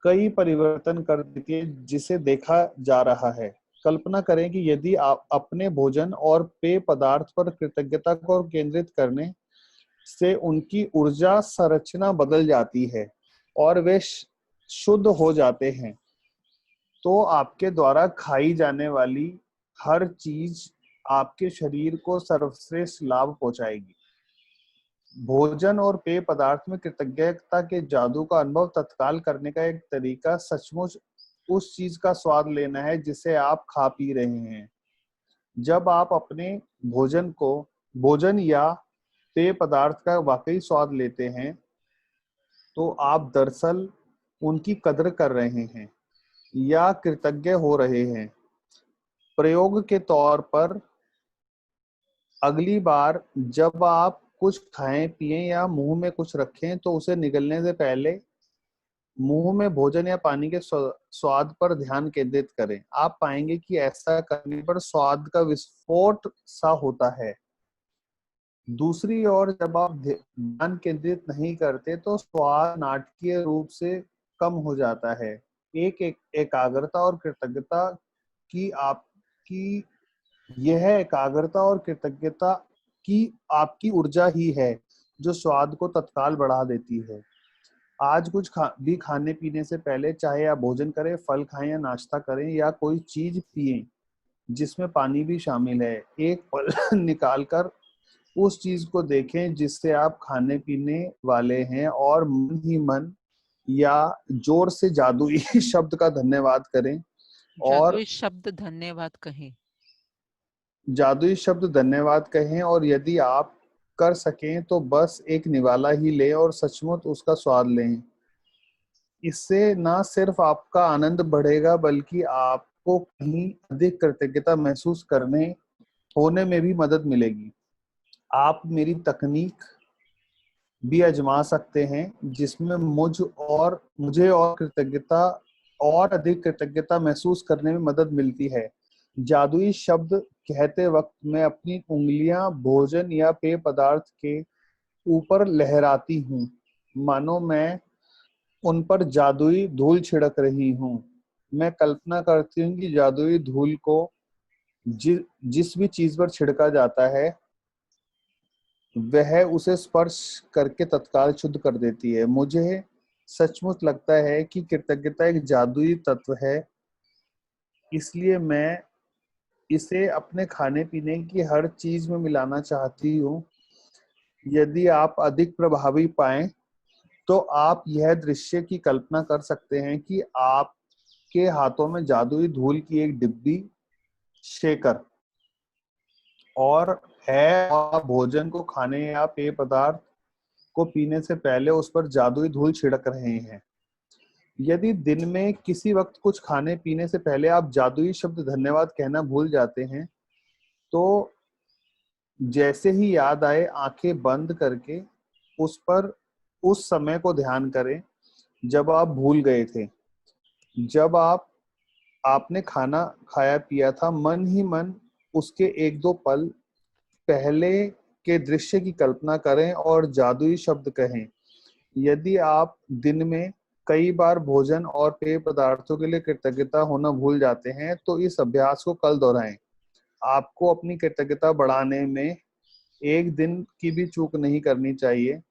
कई परिवर्तन कर देती है जिसे देखा जा रहा है। कल्पना करें कि यदि आप अपने भोजन और पेय पदार्थ पर कृतज्ञता को केंद्रित करने से उनकी ऊर्जा संरचना बदल जाती है और वे शुद्ध हो जाते हैं, तो आपके द्वारा खाई जाने वाली हर चीज आपके शरीर को सर्वश्रेष्ठ लाभ पहुंचाएगी। भोजन और पेय पदार्थ में कृतज्ञता के जादू का अनुभव तत्काल करने का एक तरीका सचमुच उस चीज का स्वाद लेना है जिसे आप खा पी रहे हैं। जब आप अपने भोजन या पेय पदार्थ का वाकई स्वाद लेते हैं तो आप दरअसल उनकी कदर कर रहे हैं या कृतज्ञ हो रहे हैं। प्रयोग के तौर पर, अगली बार जब आप कुछ खाएं पिएं या मुंह में कुछ रखें तो उसे निगलने से पहले मुंह में भोजन या पानी के स्वाद पर ध्यान केंद्रित करें। आप पाएंगे कि ऐसा करने पर स्वाद का विस्फोट सा होता है। दूसरी ओर जब आप ध्यान केंद्रित नहीं करते तो स्वाद नाटकीय रूप से कम हो जाता है। एकाग्रता और कृतज्ञता की आपकी ऊर्जा ही है जो स्वाद को तत्काल बढ़ा देती है। आज कुछ भी खाने पीने से पहले, चाहे आप भोजन करें, फल खाएं या नाश्ता करें या कोई चीज पिएं जिसमें पानी भी शामिल है, एक पल निकालकर उस चीज को देखें जिससे आप खाने पीने वाले हैं और मन ही मन या जोर से जादुई शब्द का धन्यवाद करें। जादुई शब्द धन्यवाद कहें और यदि आप कर सकें तो बस एक निवाला ही लें और सचमुच उसका स्वाद लें। इससे न सिर्फ आपका आनंद बढ़ेगा बल्कि आपको कहीं अधिक कृतज्ञता महसूस होने में भी मदद मिलेगी। आप मेरी तकनीक भी आजमा सकते हैं जिसमें मुझे और अधिक कृतज्ञता महसूस करने में मदद मिलती है। जादुई शब्द कहते वक्त मैं अपनी उंगलियां भोजन या पेय पदार्थ के ऊपर लहराती हूँ, मानो मैं उन पर जादुई धूल छिड़क रही हूँ। मैं कल्पना करती हूँ कि जादुई धूल को जिस भी चीज पर छिड़का जाता है वह उसे स्पर्श करके तत्काल शुद्ध कर देती है। मुझे सचमुच लगता है कि कृतज्ञता एक जादुई तत्व है, इसलिए मैं इसे अपने खाने पीने की हर चीज में मिलाना चाहती हूँ। यदि आप अधिक प्रभावी पाएं तो आप यह दृश्य की कल्पना कर सकते हैं कि आपके हाथों में जादुई धूल की एक डिब्बी शेकर और आप भोजन को खाने या पेय पदार्थ को पीने से पहले उस पर जादुई धूल छिड़क रहे हैं। यदि दिन में किसी वक्त कुछ खाने पीने से पहले आप जादुई शब्द धन्यवाद कहना भूल जाते हैं तो जैसे ही याद आए आंखें बंद करके उस पर उस समय को ध्यान करें जब आप भूल गए थे, जब आपने खाना खाया पिया था। मन ही मन उसके एक दो पल पहले के दृश्य की कल्पना करें और जादुई शब्द कहें। यदि आप दिन में कई बार भोजन और पेय पदार्थों के लिए कृतज्ञता होना भूल जाते हैं, तो इस अभ्यास को कल दोहराएं। आपको अपनी कृतज्ञता बढ़ाने में एक दिन की भी चूक नहीं करनी चाहिए।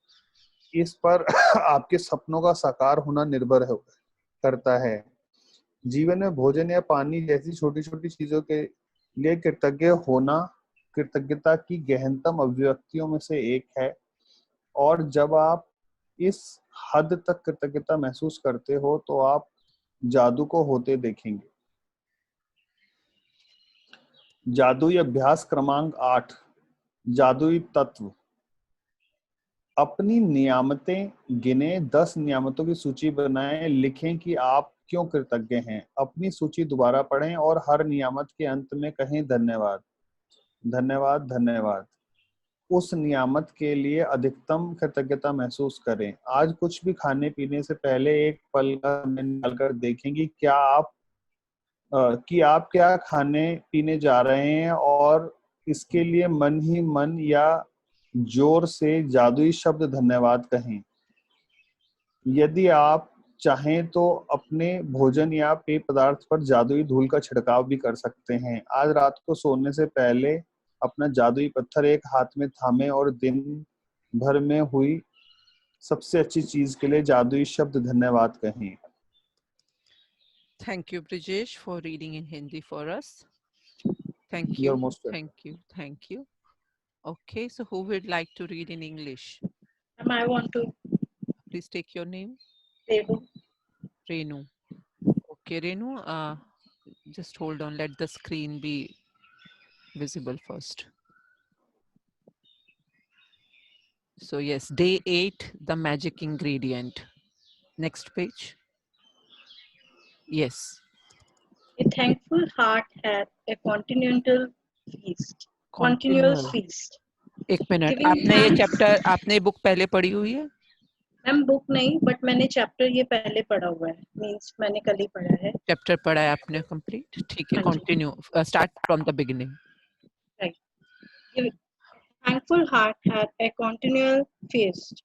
इस पर आपके सपनों का साकार होना निर्भर करता है। जीवन में भोजन या पानी जैसी छोटी छोटी चीजों के लिए कृतज्ञ होना कृतज्ञता की गहनतम अभिव्यक्तियों में से एक है। और जब आप इस हद तक कृतज्ञता महसूस करते हो तो आप जादू को होते देखेंगे। जादुई अभ्यास क्रमांक 8, जादुई तत्व। अपनी नियामतें गिने, 10 नियामतों की सूची बनाएं, लिखें कि आप क्यों कृतज्ञ हैं। अपनी सूची दोबारा पढ़ें और हर नियामत के अंत में कहें धन्यवाद, धन्यवाद, धन्यवाद। उस नियामत के लिए अधिकतम कृतज्ञता महसूस करें। आज कुछ भी खाने पीने से पहले एक पल का समय निकालकर देखें कि आप क्या खाने पीने जा रहे हैं और इसके लिए मन ही मन या जोर से जादुई शब्द धन्यवाद कहें। यदि आप चाहें तो अपने भोजन या पेय पदार्थ पर जादुई धूल का छिड़काव भी कर सकते हैं। आज रात को सोने से पहले अपना जादुई पत्थर एक हाथ में थामे और दिन भर में हुई सबसे अच्छी चीज के लिए जादुई शब्द धन्यवाद कहें। Thank you, Brijesh, for reading in Hindi for us. Thank You're you. most welcome. Thank you. Thank you. Okay, so who would like to read in English? I want to. Please take your name. Devu. Renu. Okay, Renu, just hold on. Let the screen be visible first. So yes, day 8, the magic ingredient. Next page. Yes. A thankful heart hath a continual feast. Continuous Continual. feast. एक minute, Giving आपने ये thanks. Chapter, आपने book पहले पढ़ी हुई है? Ma'am book नहीं, but मैंने चैप्टर ये पहले पढ़ा हुआ है, मीन्स मैंने कल ही पढ़ा है। चैप्टर पढ़ा है आपने कंप्लीट? ठीक है, हाँ जी। Continue, start from the beginning. Right. Thankful heart hath a continual feast.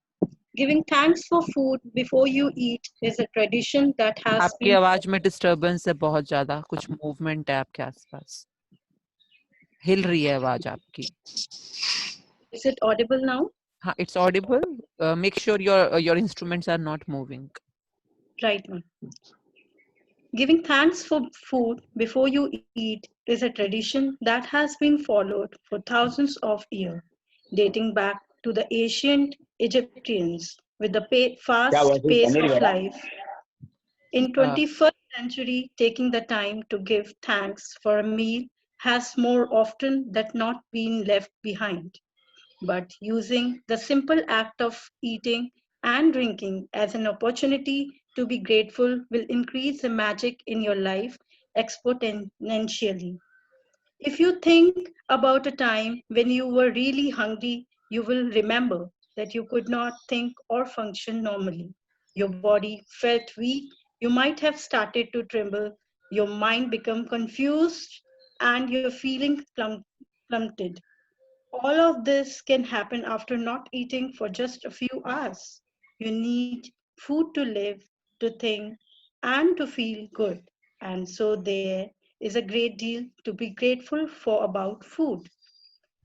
Giving thanks for food before you eat is a tradition that has आपकी been. आवाज में डिस्टरबेंस है बहुत ज्यादा, कुछ मूवमेंट है आपके आसपास, हिल रही है आवाज आपकी। Is it audible now? हाँ, it's audible. Make sure your instruments are not moving. Right, ma'am. Giving thanks for food before you eat is a tradition that has been followed for thousands of years, dating back to the ancient Egyptians with the fast pace of life. In 21st century, taking the time to give thanks for a meal has more often than not been left behind. But using the simple act of eating and drinking as an opportunity to be grateful will increase the magic in your life exponentially. If you think about a time when you were really hungry, you will remember that you could not think or function normally. Your body felt weak, you might have started to tremble, your mind become confused, and your feelings plummeted. All of this can happen after not eating for just a few hours. You need food to live, to think, and to feel good. And so there is a great deal to be grateful for about food.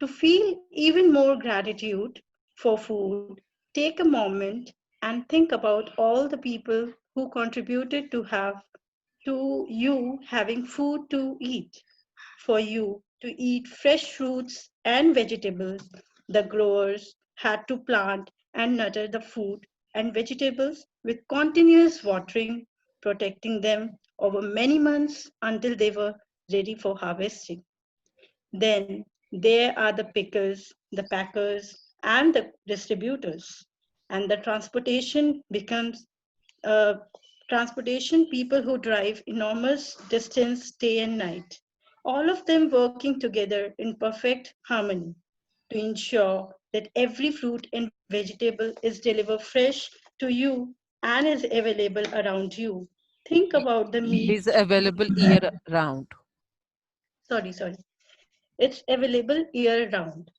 To feel even more gratitude for food, take a moment and think about all the people who contributed to you having food to eat. For you to eat fresh fruits and vegetables, the growers had to plant and nurture the food and vegetables with continuous watering, protecting them over many months until they were ready for harvesting. Then there are the pickers, the packers, and the distributors. And the transportation becomes transportation people who drive enormous distance day and night, all of them working together in perfect harmony to ensure that every fruit and vegetable is delivered fresh to you and is available around you. Think about the meat. Is available year round. Sorry. It's available year round.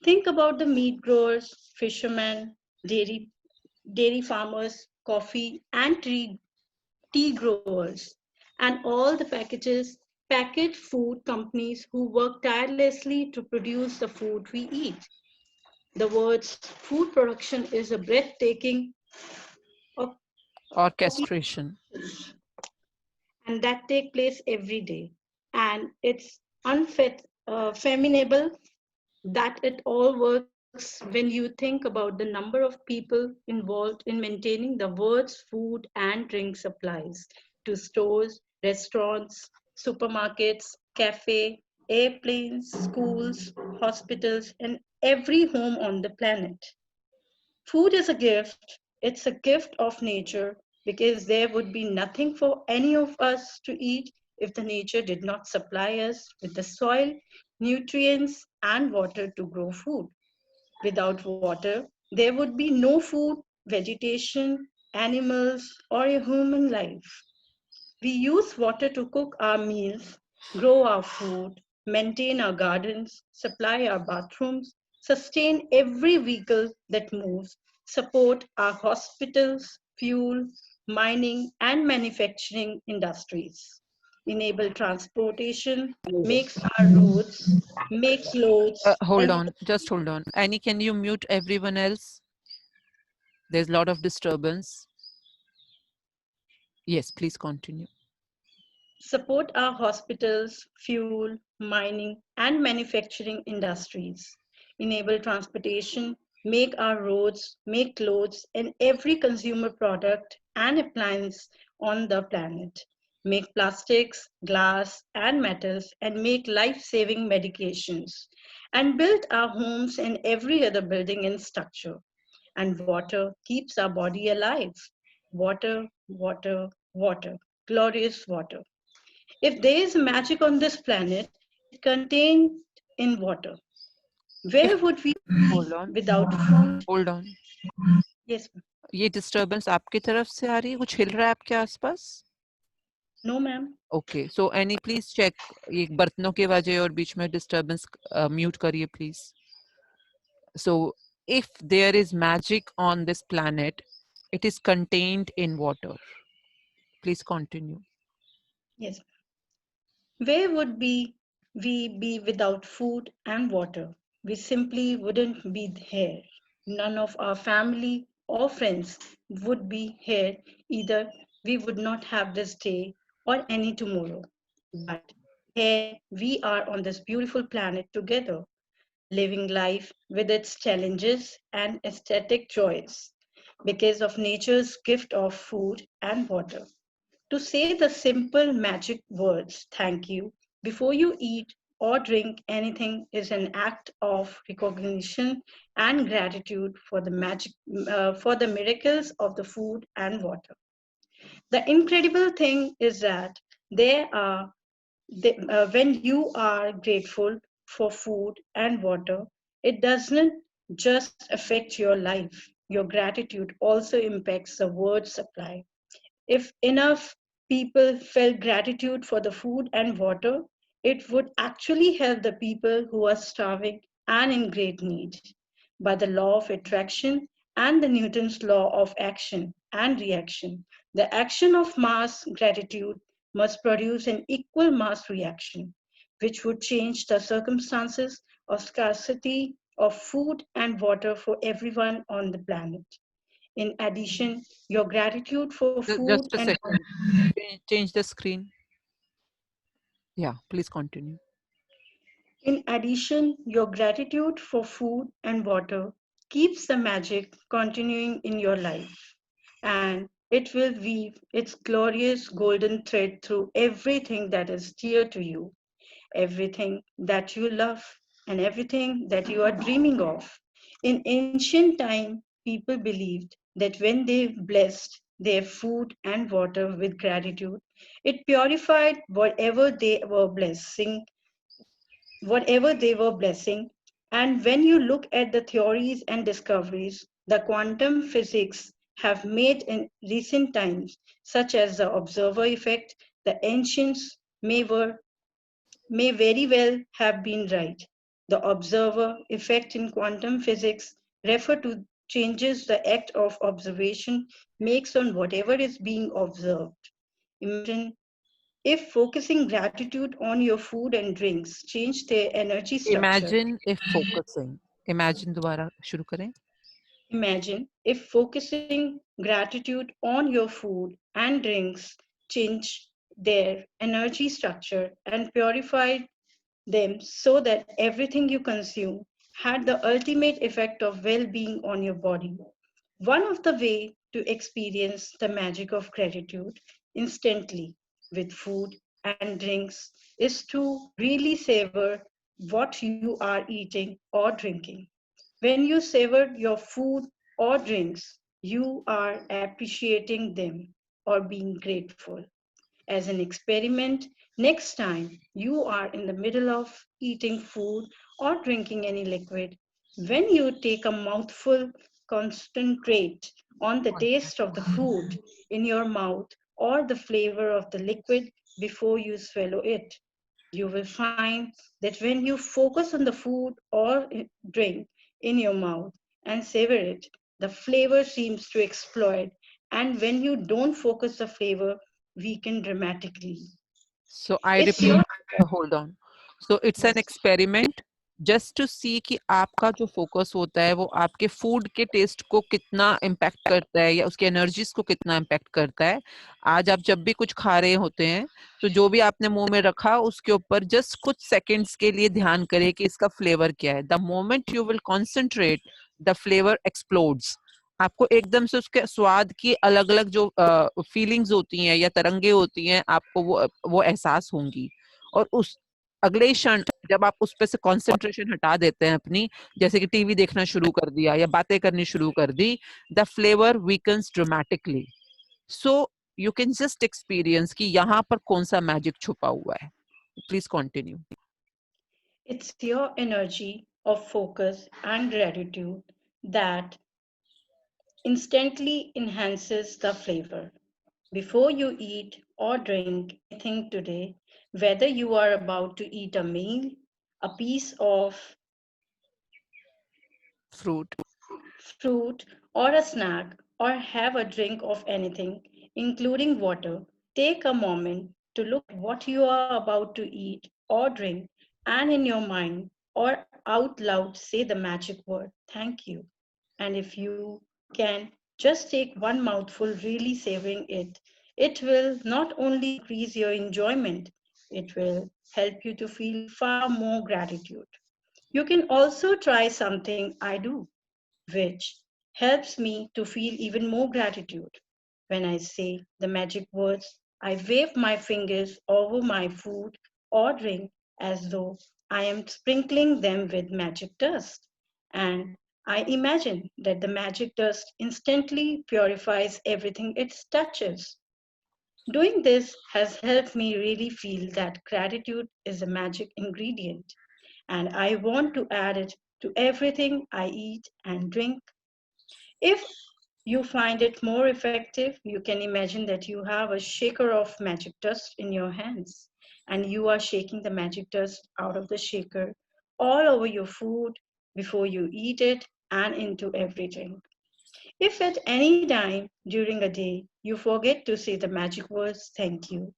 Think about the meat growers, fishermen, dairy farmers, coffee and tea growers, and all the packaged food companies who work tirelessly to produce the food we eat. The words food production is a breathtaking Orchestration. and that take place every day. And it's unfathomable that it all works when you think about the number of people involved in maintaining the world's food and drink supplies to stores, restaurants, supermarkets, cafe, airplanes, schools, hospitals, and every home on the planet. Food is a gift. It's a gift of nature because there would be nothing for any of us to eat if the nature did not supply us with the soil, nutrients, and water to grow food. Without water, there would be no food, vegetation, animals, or a human life. We use water to cook our meals, grow our food, maintain our gardens, supply our bathrooms, sustain every vehicle that moves, support our hospitals, fuel, mining, and manufacturing industries, enable transportation, makes our roads, make clothes, Hold and on, just hold on. Annie, can you mute everyone else? There's a lot of disturbance. Yes, please continue. support our hospitals, fuel, mining, and manufacturing industries, enable transportation, make our roads, make clothes, and every consumer product and appliance on the planet, make plastics, glass, and metals, and make life saving medications, and build our homes and every other building and structure. And water keeps our body alive. Water, water, water, glorious water. If there is magic on this planet, it contained in water. Where would we Hold be on, without food? hold on. Yes, ये disturbance आपकी तरफ से आ रही है? कुछ हिल रहा है आपके आसपास? no, ma'am. Okay, so any please check, ये बर्तनों की वजह और बीच में डिस्टरबेंस म्यूट करिए please. So if there is magic on this planet, it is contained in water. Please continue. Yes. Where would we be without food and water? We simply wouldn't be here. None of our family or friends would be here either. We would not have this day or any tomorrow. But here we are on this beautiful planet together, living life with its challenges and aesthetic joys because of nature's gift of food and water. To say the simple magic words, thank you, before you eat or drink anything is an act of recognition and gratitude for for the miracles of the food and water. The incredible thing is that there are when you are grateful for food and water, it doesn't just affect your life. Your gratitude also impacts the world supply. If enough people felt gratitude for the food and water, it would actually help the people who are starving and in great need. By the law of attraction and the Newton's law of action and reaction, the action of mass gratitude must produce an equal mass reaction, which would change the circumstances of scarcity of food and water for everyone on the planet. In addition, your gratitude for food Just a and second. Change the screen. Yeah, please continue. in addition, your gratitude for food and water keeps the magic continuing in your life, and it will weave its glorious golden thread through everything that is dear to you, everything that you love, and everything that you are dreaming of. In ancient time, people believed that when they blessed their food and water with gratitude, it purified whatever they were blessing, And when you look at the theories and discoveries the quantum physics have made in recent times, such as the observer effect, the ancients may very well have been right. The observer effect in quantum physics refer to changes the act of observation makes on whatever is being observed. Imagine if focusing gratitude on your food and drinks change their energy structure. Imagine if focusing. Imagine दोबारा शुरू करें. Imagine if focusing gratitude on your food and drinks change their energy structure and purified them so that everything you consume had the ultimate effect of well-being on your body. One of the way to experience the magic of gratitude instantly with food and drinks is to really savor what you are eating or drinking. When you savor your food or drinks, you are appreciating them or being grateful. As an experiment, next time you are in the middle of eating food or drinking any liquid, when you take a mouthful, concentrate on the taste of the food in your mouth or the flavor of the liquid before you swallow it. You will find that when you focus on the food or drink in your mouth and savor it, the flavor seems to explode. And when you don't focus the flavor, weaken dramatically. So I It's repeat, your hold on. So it's an experiment just to see कि आपका जो focus होता है वो आपके food के test को कितना इम्पैक्ट करता है या उसके एनर्जीज को कितना इम्पैक्ट करता है. आज आप जब भी कुछ खा रहे होते हैं तो जो भी आपने मुंह में रखा उसके ऊपर जस्ट कुछ सेकंड्स के लिए ध्यान करें कि इसका फ्लेवर क्या है. The moment you will concentrate the flavour explodes. आपको एकदम से उसके स्वाद की अलग अलग जो फीलिंग्स होती हैं या तरंगे होती हैं आपको वो एहसास होंगी. और उस अगले क्षण जब आप उस पे से कंसंट्रेशन हटा देते हैं अपनी, जैसे कि टीवी देखना शुरू कर दिया या बातें करनी शुरू कर दी, the flavour weakens dramatically. So you can just experience कि यहाँ पर कौन सा मैजिक छुपा हुआ है. Please continue. It's your energy of focus and gratitude that instantly enhances the flavor. Before you eat or drink anything today, whether you are about to eat a meal, a piece of fruit. fruit, or a snack, or have a drink of anything, including water, take a moment to look at what you are about to eat or drink, and in your mind or out loud say the magic word, thank you. And if you can, just take one mouthful, really savoring it. It will not only increase your enjoyment, it will help you to feel far more gratitude. You can also try something I do which helps me to feel even more gratitude. When I say the magic words, I wave my fingers over my food or drink as though I am sprinkling them with magic dust. And I imagine that the magic dust instantly purifies everything it touches. Doing this has helped me really feel that gratitude is a magic ingredient, and I want to add it to everything I eat and drink. If you find it more effective, you can imagine that you have a shaker of magic dust in your hands and you are shaking the magic dust out of the shaker all over your food before you eat it and into everything. If at any time during a day you forget to say the magic words thank you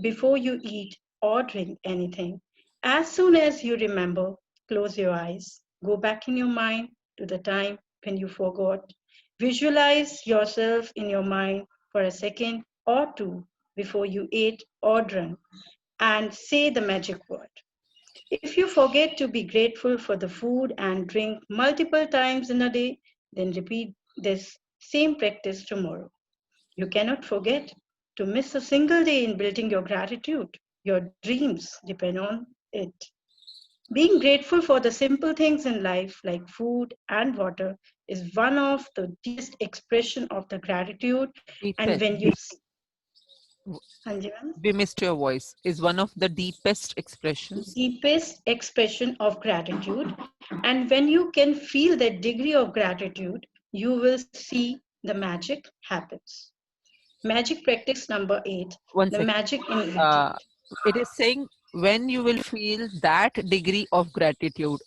before you eat or drink anything, as soon as you remember, close your eyes, go back in your mind to the time when you forgot. Visualize yourself in your mind for a second or two before you ate or drank and say the magic word. If you forget to be grateful for the food and drink multiple times in a day, then repeat this same practice tomorrow. You cannot forget to miss a single day in building your gratitude. Your dreams depend on it. Being grateful for the simple things in life, like food and water, is one of the deepest expression of the gratitude. And Ethan, when you हाँ जी ma'am. We missed your voice. Is one of the deepest expressions. Deepest expression of gratitude. And when you can feel that degree of gratitude, you will see the magic happens. Magic practice number 8, One the second. magic ingredient. It is saying when you will feel that degree of gratitude.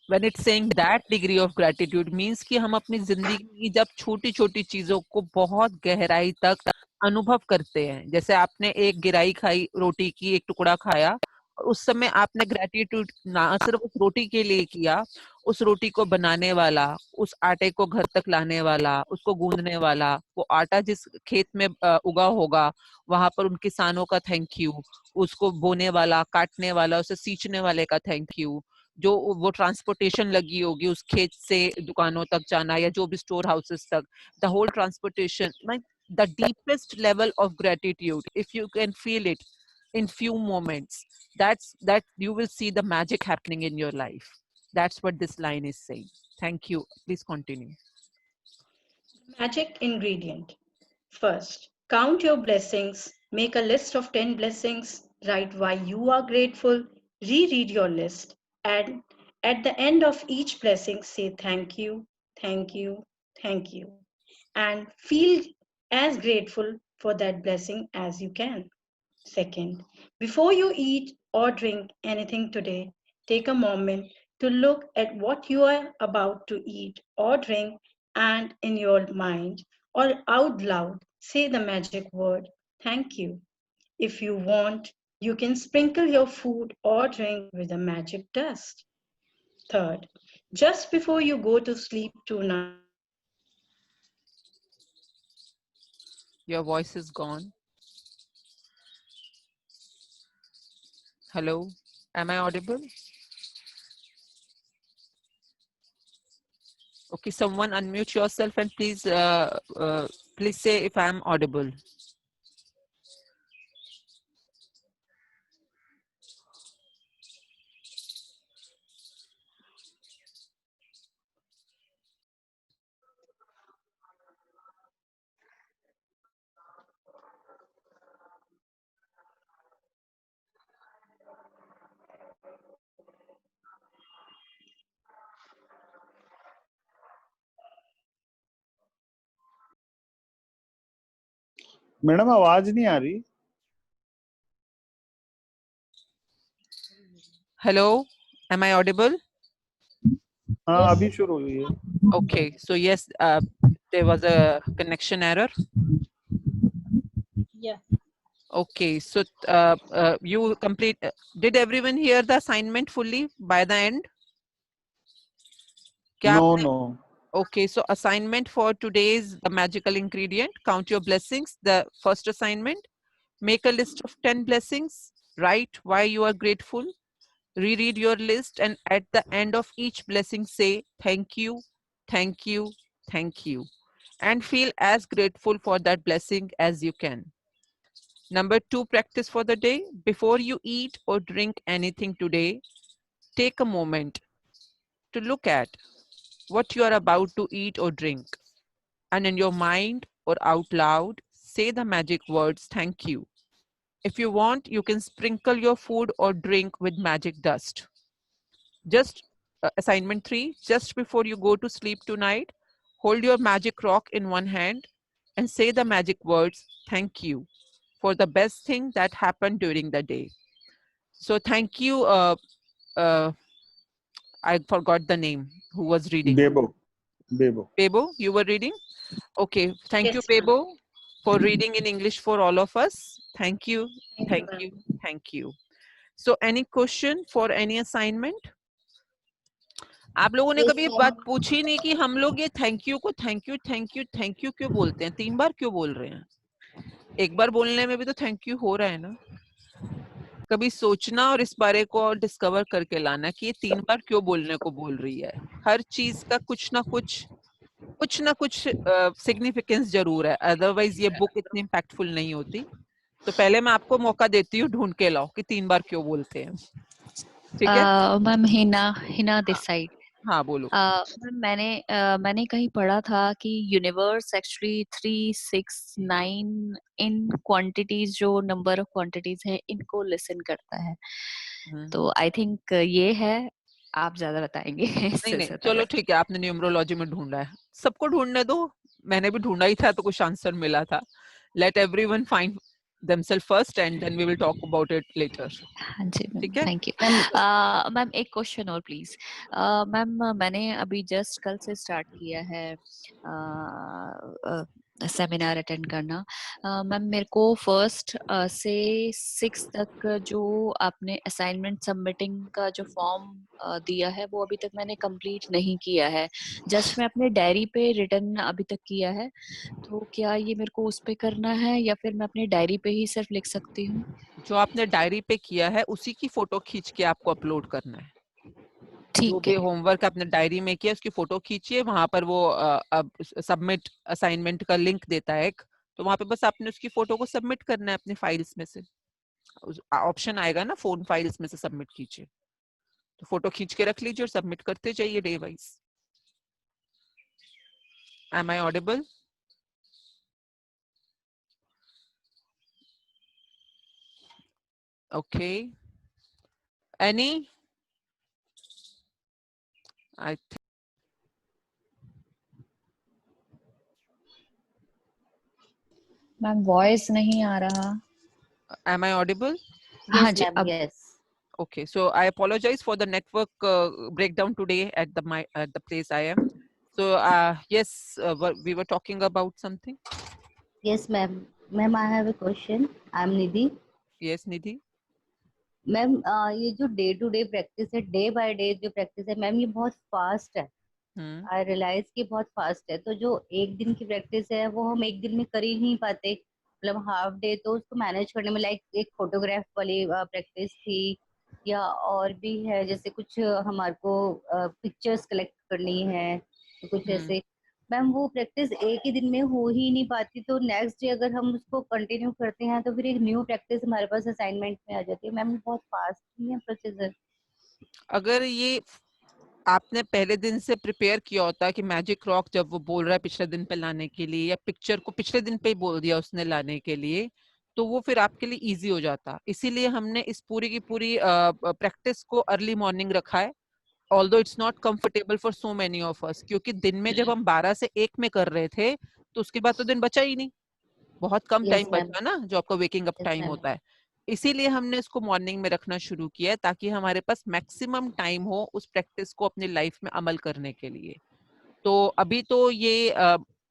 When it's saying that degree of gratitude means कि हम अपनी जिंदगी की जब छोटी छोटी चीजों को बहुत गहराई तक अनुभव करते हैं, जैसे आपने एक गिराई खाई रोटी की, एक टुकड़ा खाया, और उस समय आपने ग्रेटिट्यूड ना सिर्फ उस रोटी के लिए किया, उस रोटी को बनाने वाला, उस आटे को घर तक लाने वाला, उसको गूंदने वाला, वो आटा जिस खेत में उगा होगा वहां पर उन किसानों का थैंक यू, उसको बोने वाला, काटने वाला, उसे सींचने वाले का थैंक यू, जो वो ट्रांसपोर्टेशन लगी होगी उस खेत से दुकानों तक जाना या जो भी स्टोर हाउसेस तक, the whole transportation, the deepest level of gratitude, if you can feel it in few moments, that you will see the magic happening in your life. That's what this line is saying. Thank you. Please continue. Magic ingredient. First, count your blessings. Make a list of 10 blessings. Write why you are grateful. Reread your list. And at the end of each blessing, say thank you, thank you, thank you. And feel as grateful for that blessing as you can. Second, before you eat or drink anything today, take a moment to look at what you are about to eat or drink, and in your mind or out loud, say the magic word, thank you. If you want, you can sprinkle your food or drink with the magic dust. Third, just before you go to sleep tonight, Your voice is gone. Hello, am I audible? Okay, someone unmute yourself and please say if I am audible. Madam आवाज नहीं आ रही. Hello, am I audible? हाँ अभी शुरू हुई है. Okay, so yes, there was a connection error. yeah. Okay, so you complete. Did everyone hear the assignment fully by the end? क्या No, आपने- no. Okay, so assignment for today's the magical ingredient. Count your blessings. The first assignment: make a list of 10 blessings. Write why you are grateful. Reread your list, and at the end of each blessing, say thank you, thank you, thank you, and feel as grateful for that blessing as you can. Number 2 practice for the day: before you eat or drink anything today, take a moment to look at what you are about to eat or drink, and in your mind or out loud, say the magic words thank you. If you want, you can sprinkle your food or drink with magic dust. Just assignment 3, just before you go to sleep tonight, hold your magic rock in one hand and say the magic words thank you for the best thing that happened during the day. So thank you. I forgot the name who was reading. Bebo. Bebo. Bebo, you were reading? Okay, thank you, Yes, ma'am. Bebo, for reading in English for all of us. Thank you, Thank thank you, you, thank you. So any question for any assignment? आप लोगों ने Yes, कभी ये ma'am. बात पूछी नहीं कि हम लोग ये थैंक यू को thank you thank you thank you क्यों बोलते हैं? 3 बार क्यों बोल रहे हैं? एक बार बोलने में भी तो थैंक यू हो रहा है ना? कभी सोचना और इस बारे को और डिस्कवर करके लाना कि ये 3 बार क्यों बोलने को बोल रही है. हर चीज का कुछ ना कुछ सिग्निफिकेंस जरूर है, अदरवाइज ये बुक इतनी इम्पैक्टफुल नहीं होती. तो पहले मैं आपको मौका देती हूँ, ढूंढ के लाओ कि 3 बार क्यों बोलते हैं. ठीक है? Ma'am, Hina this side. हाँ बोलो। मैम मैंने कहीं पढ़ा था कि यूनिवर्स एक्चुअली 3 6 9 इन क्वांटिटीज, जो नंबर ऑफ क्वांटिटीज है, इनको लिसन करता है। तो आई थिंक ये है, आप ज्यादा बताएंगे नहीं इससे नहीं ज्यादा। चलो ठीक है, आपने न्यूमरोलॉजी में ढूंढा है, सबको ढूंढने दो, मैंने भी ढूंढा ही था तो कुछ आंसर मिला था। Late everyone find themselves first and then we will talk about it later. हाँ जी मैम, ठीक है। Thank you. मैम एक क्वेश्चन और प्लीज। मैम मैंने अभी जस्ट कल से स्टार्ट किया है सेमिनार अटेंड करना। मैम मेरे को फर्स्ट से 6 तक जो आपने असाइनमेंट सबमिटिंग का जो फॉर्म दिया है वो अभी तक मैंने कंप्लीट नहीं किया है। जस्ट मैं अपने डायरी पे रिटर्न अभी तक किया है। तो क्या ये मेरे को उस पे करना है या फिर मैं अपनी डायरी पे ही सिर्फ लिख सकती हूँ? जो आपने डायरी पे किया है उसी की फोटो खींच के आपको अपलोड करना है। जो ठीक भी है। होमवर्क आपने डायरी में किया उसकी फोटो खींचिए, वहां पर वो अब सबमिट असाइनमेंट का लिंक देता है एक, तो वहां पे बस आपने उसकी फोटो को सबमिट करना है अपनी फाइल्स में से। ऑप्शन आएगा ना फोन फाइल्स में से सबमिट कीजिए, तो फोटो खींच के रख लीजिए और सबमिट करते जाइए day wise. Am I audible? Okay, any? आई मैम वॉइस नहीं आ रहा। Am I audible? हाँ Yes, जी, ma'am. अब Yes. Okay, so I apologize for the network breakdown today at the place I am. So yes, we were talking about something. Yes, ma'am. Ma'am, I have a question. I'm Nidhi. Yes, Nidhi. Ma'am ये जो day to day practice है, day by day जो practice है ma'am, ये बहुत fast है। Hmm. आई realise कि बहुत फास्ट है। तो जो एक दिन की प्रैक्टिस है वो हम एक दिन में कर ही नहीं पाते, मतलब हाफ डे तो उसको मैनेज करने में, लाइक एक फोटोग्राफ वाली प्रैक्टिस थी, या और भी है जैसे कुछ हमारे को पिक्चर्स कलेक्ट करनी है, तो कुछ ऐसे। मैम वो प्रैक्टिस एक ही दिन में हो ही नहीं पाती, तो नेक्स्ट डे अगर हम उसको कंटिन्यू करते हैं तो फिर एक न्यू प्रैक्टिस हमारे पास असाइनमेंट में आ जाती है। मैम बहुत फास्ट नहीं है प्रोसीजर? अगर ये आपने पहले दिन से प्रिपेयर किया होता कि मैजिक रॉक जब वो बोल रहा है पिछले दिन पे लाने के लिए, या पिक्चर को पिछले दिन पे ही बोल दिया उसने लाने के लिए, तो वो फिर आपके लिए इजी हो जाता। इसीलिए हमने इस पूरी की पूरी प्रैक्टिस को अर्ली मॉर्निंग रखा है, although it's not comfortable for so many of us, क्योंकि दिन में जब हम 12 से 1 में कर रहे थे तो उसके बाद तो दिन बचा ही नहीं, बहुत कम यस टाइम मैम। बचा ना जो आपका waking up yes time ma'am. होता है। इसीलिए हमने इसको मॉर्निंग में रखना शुरू किया है, ताकि हमारे पास मैक्सिमम टाइम हो उस प्रैक्टिस को अपनी लाइफ में अमल करने के लिए। तो अभी तो ये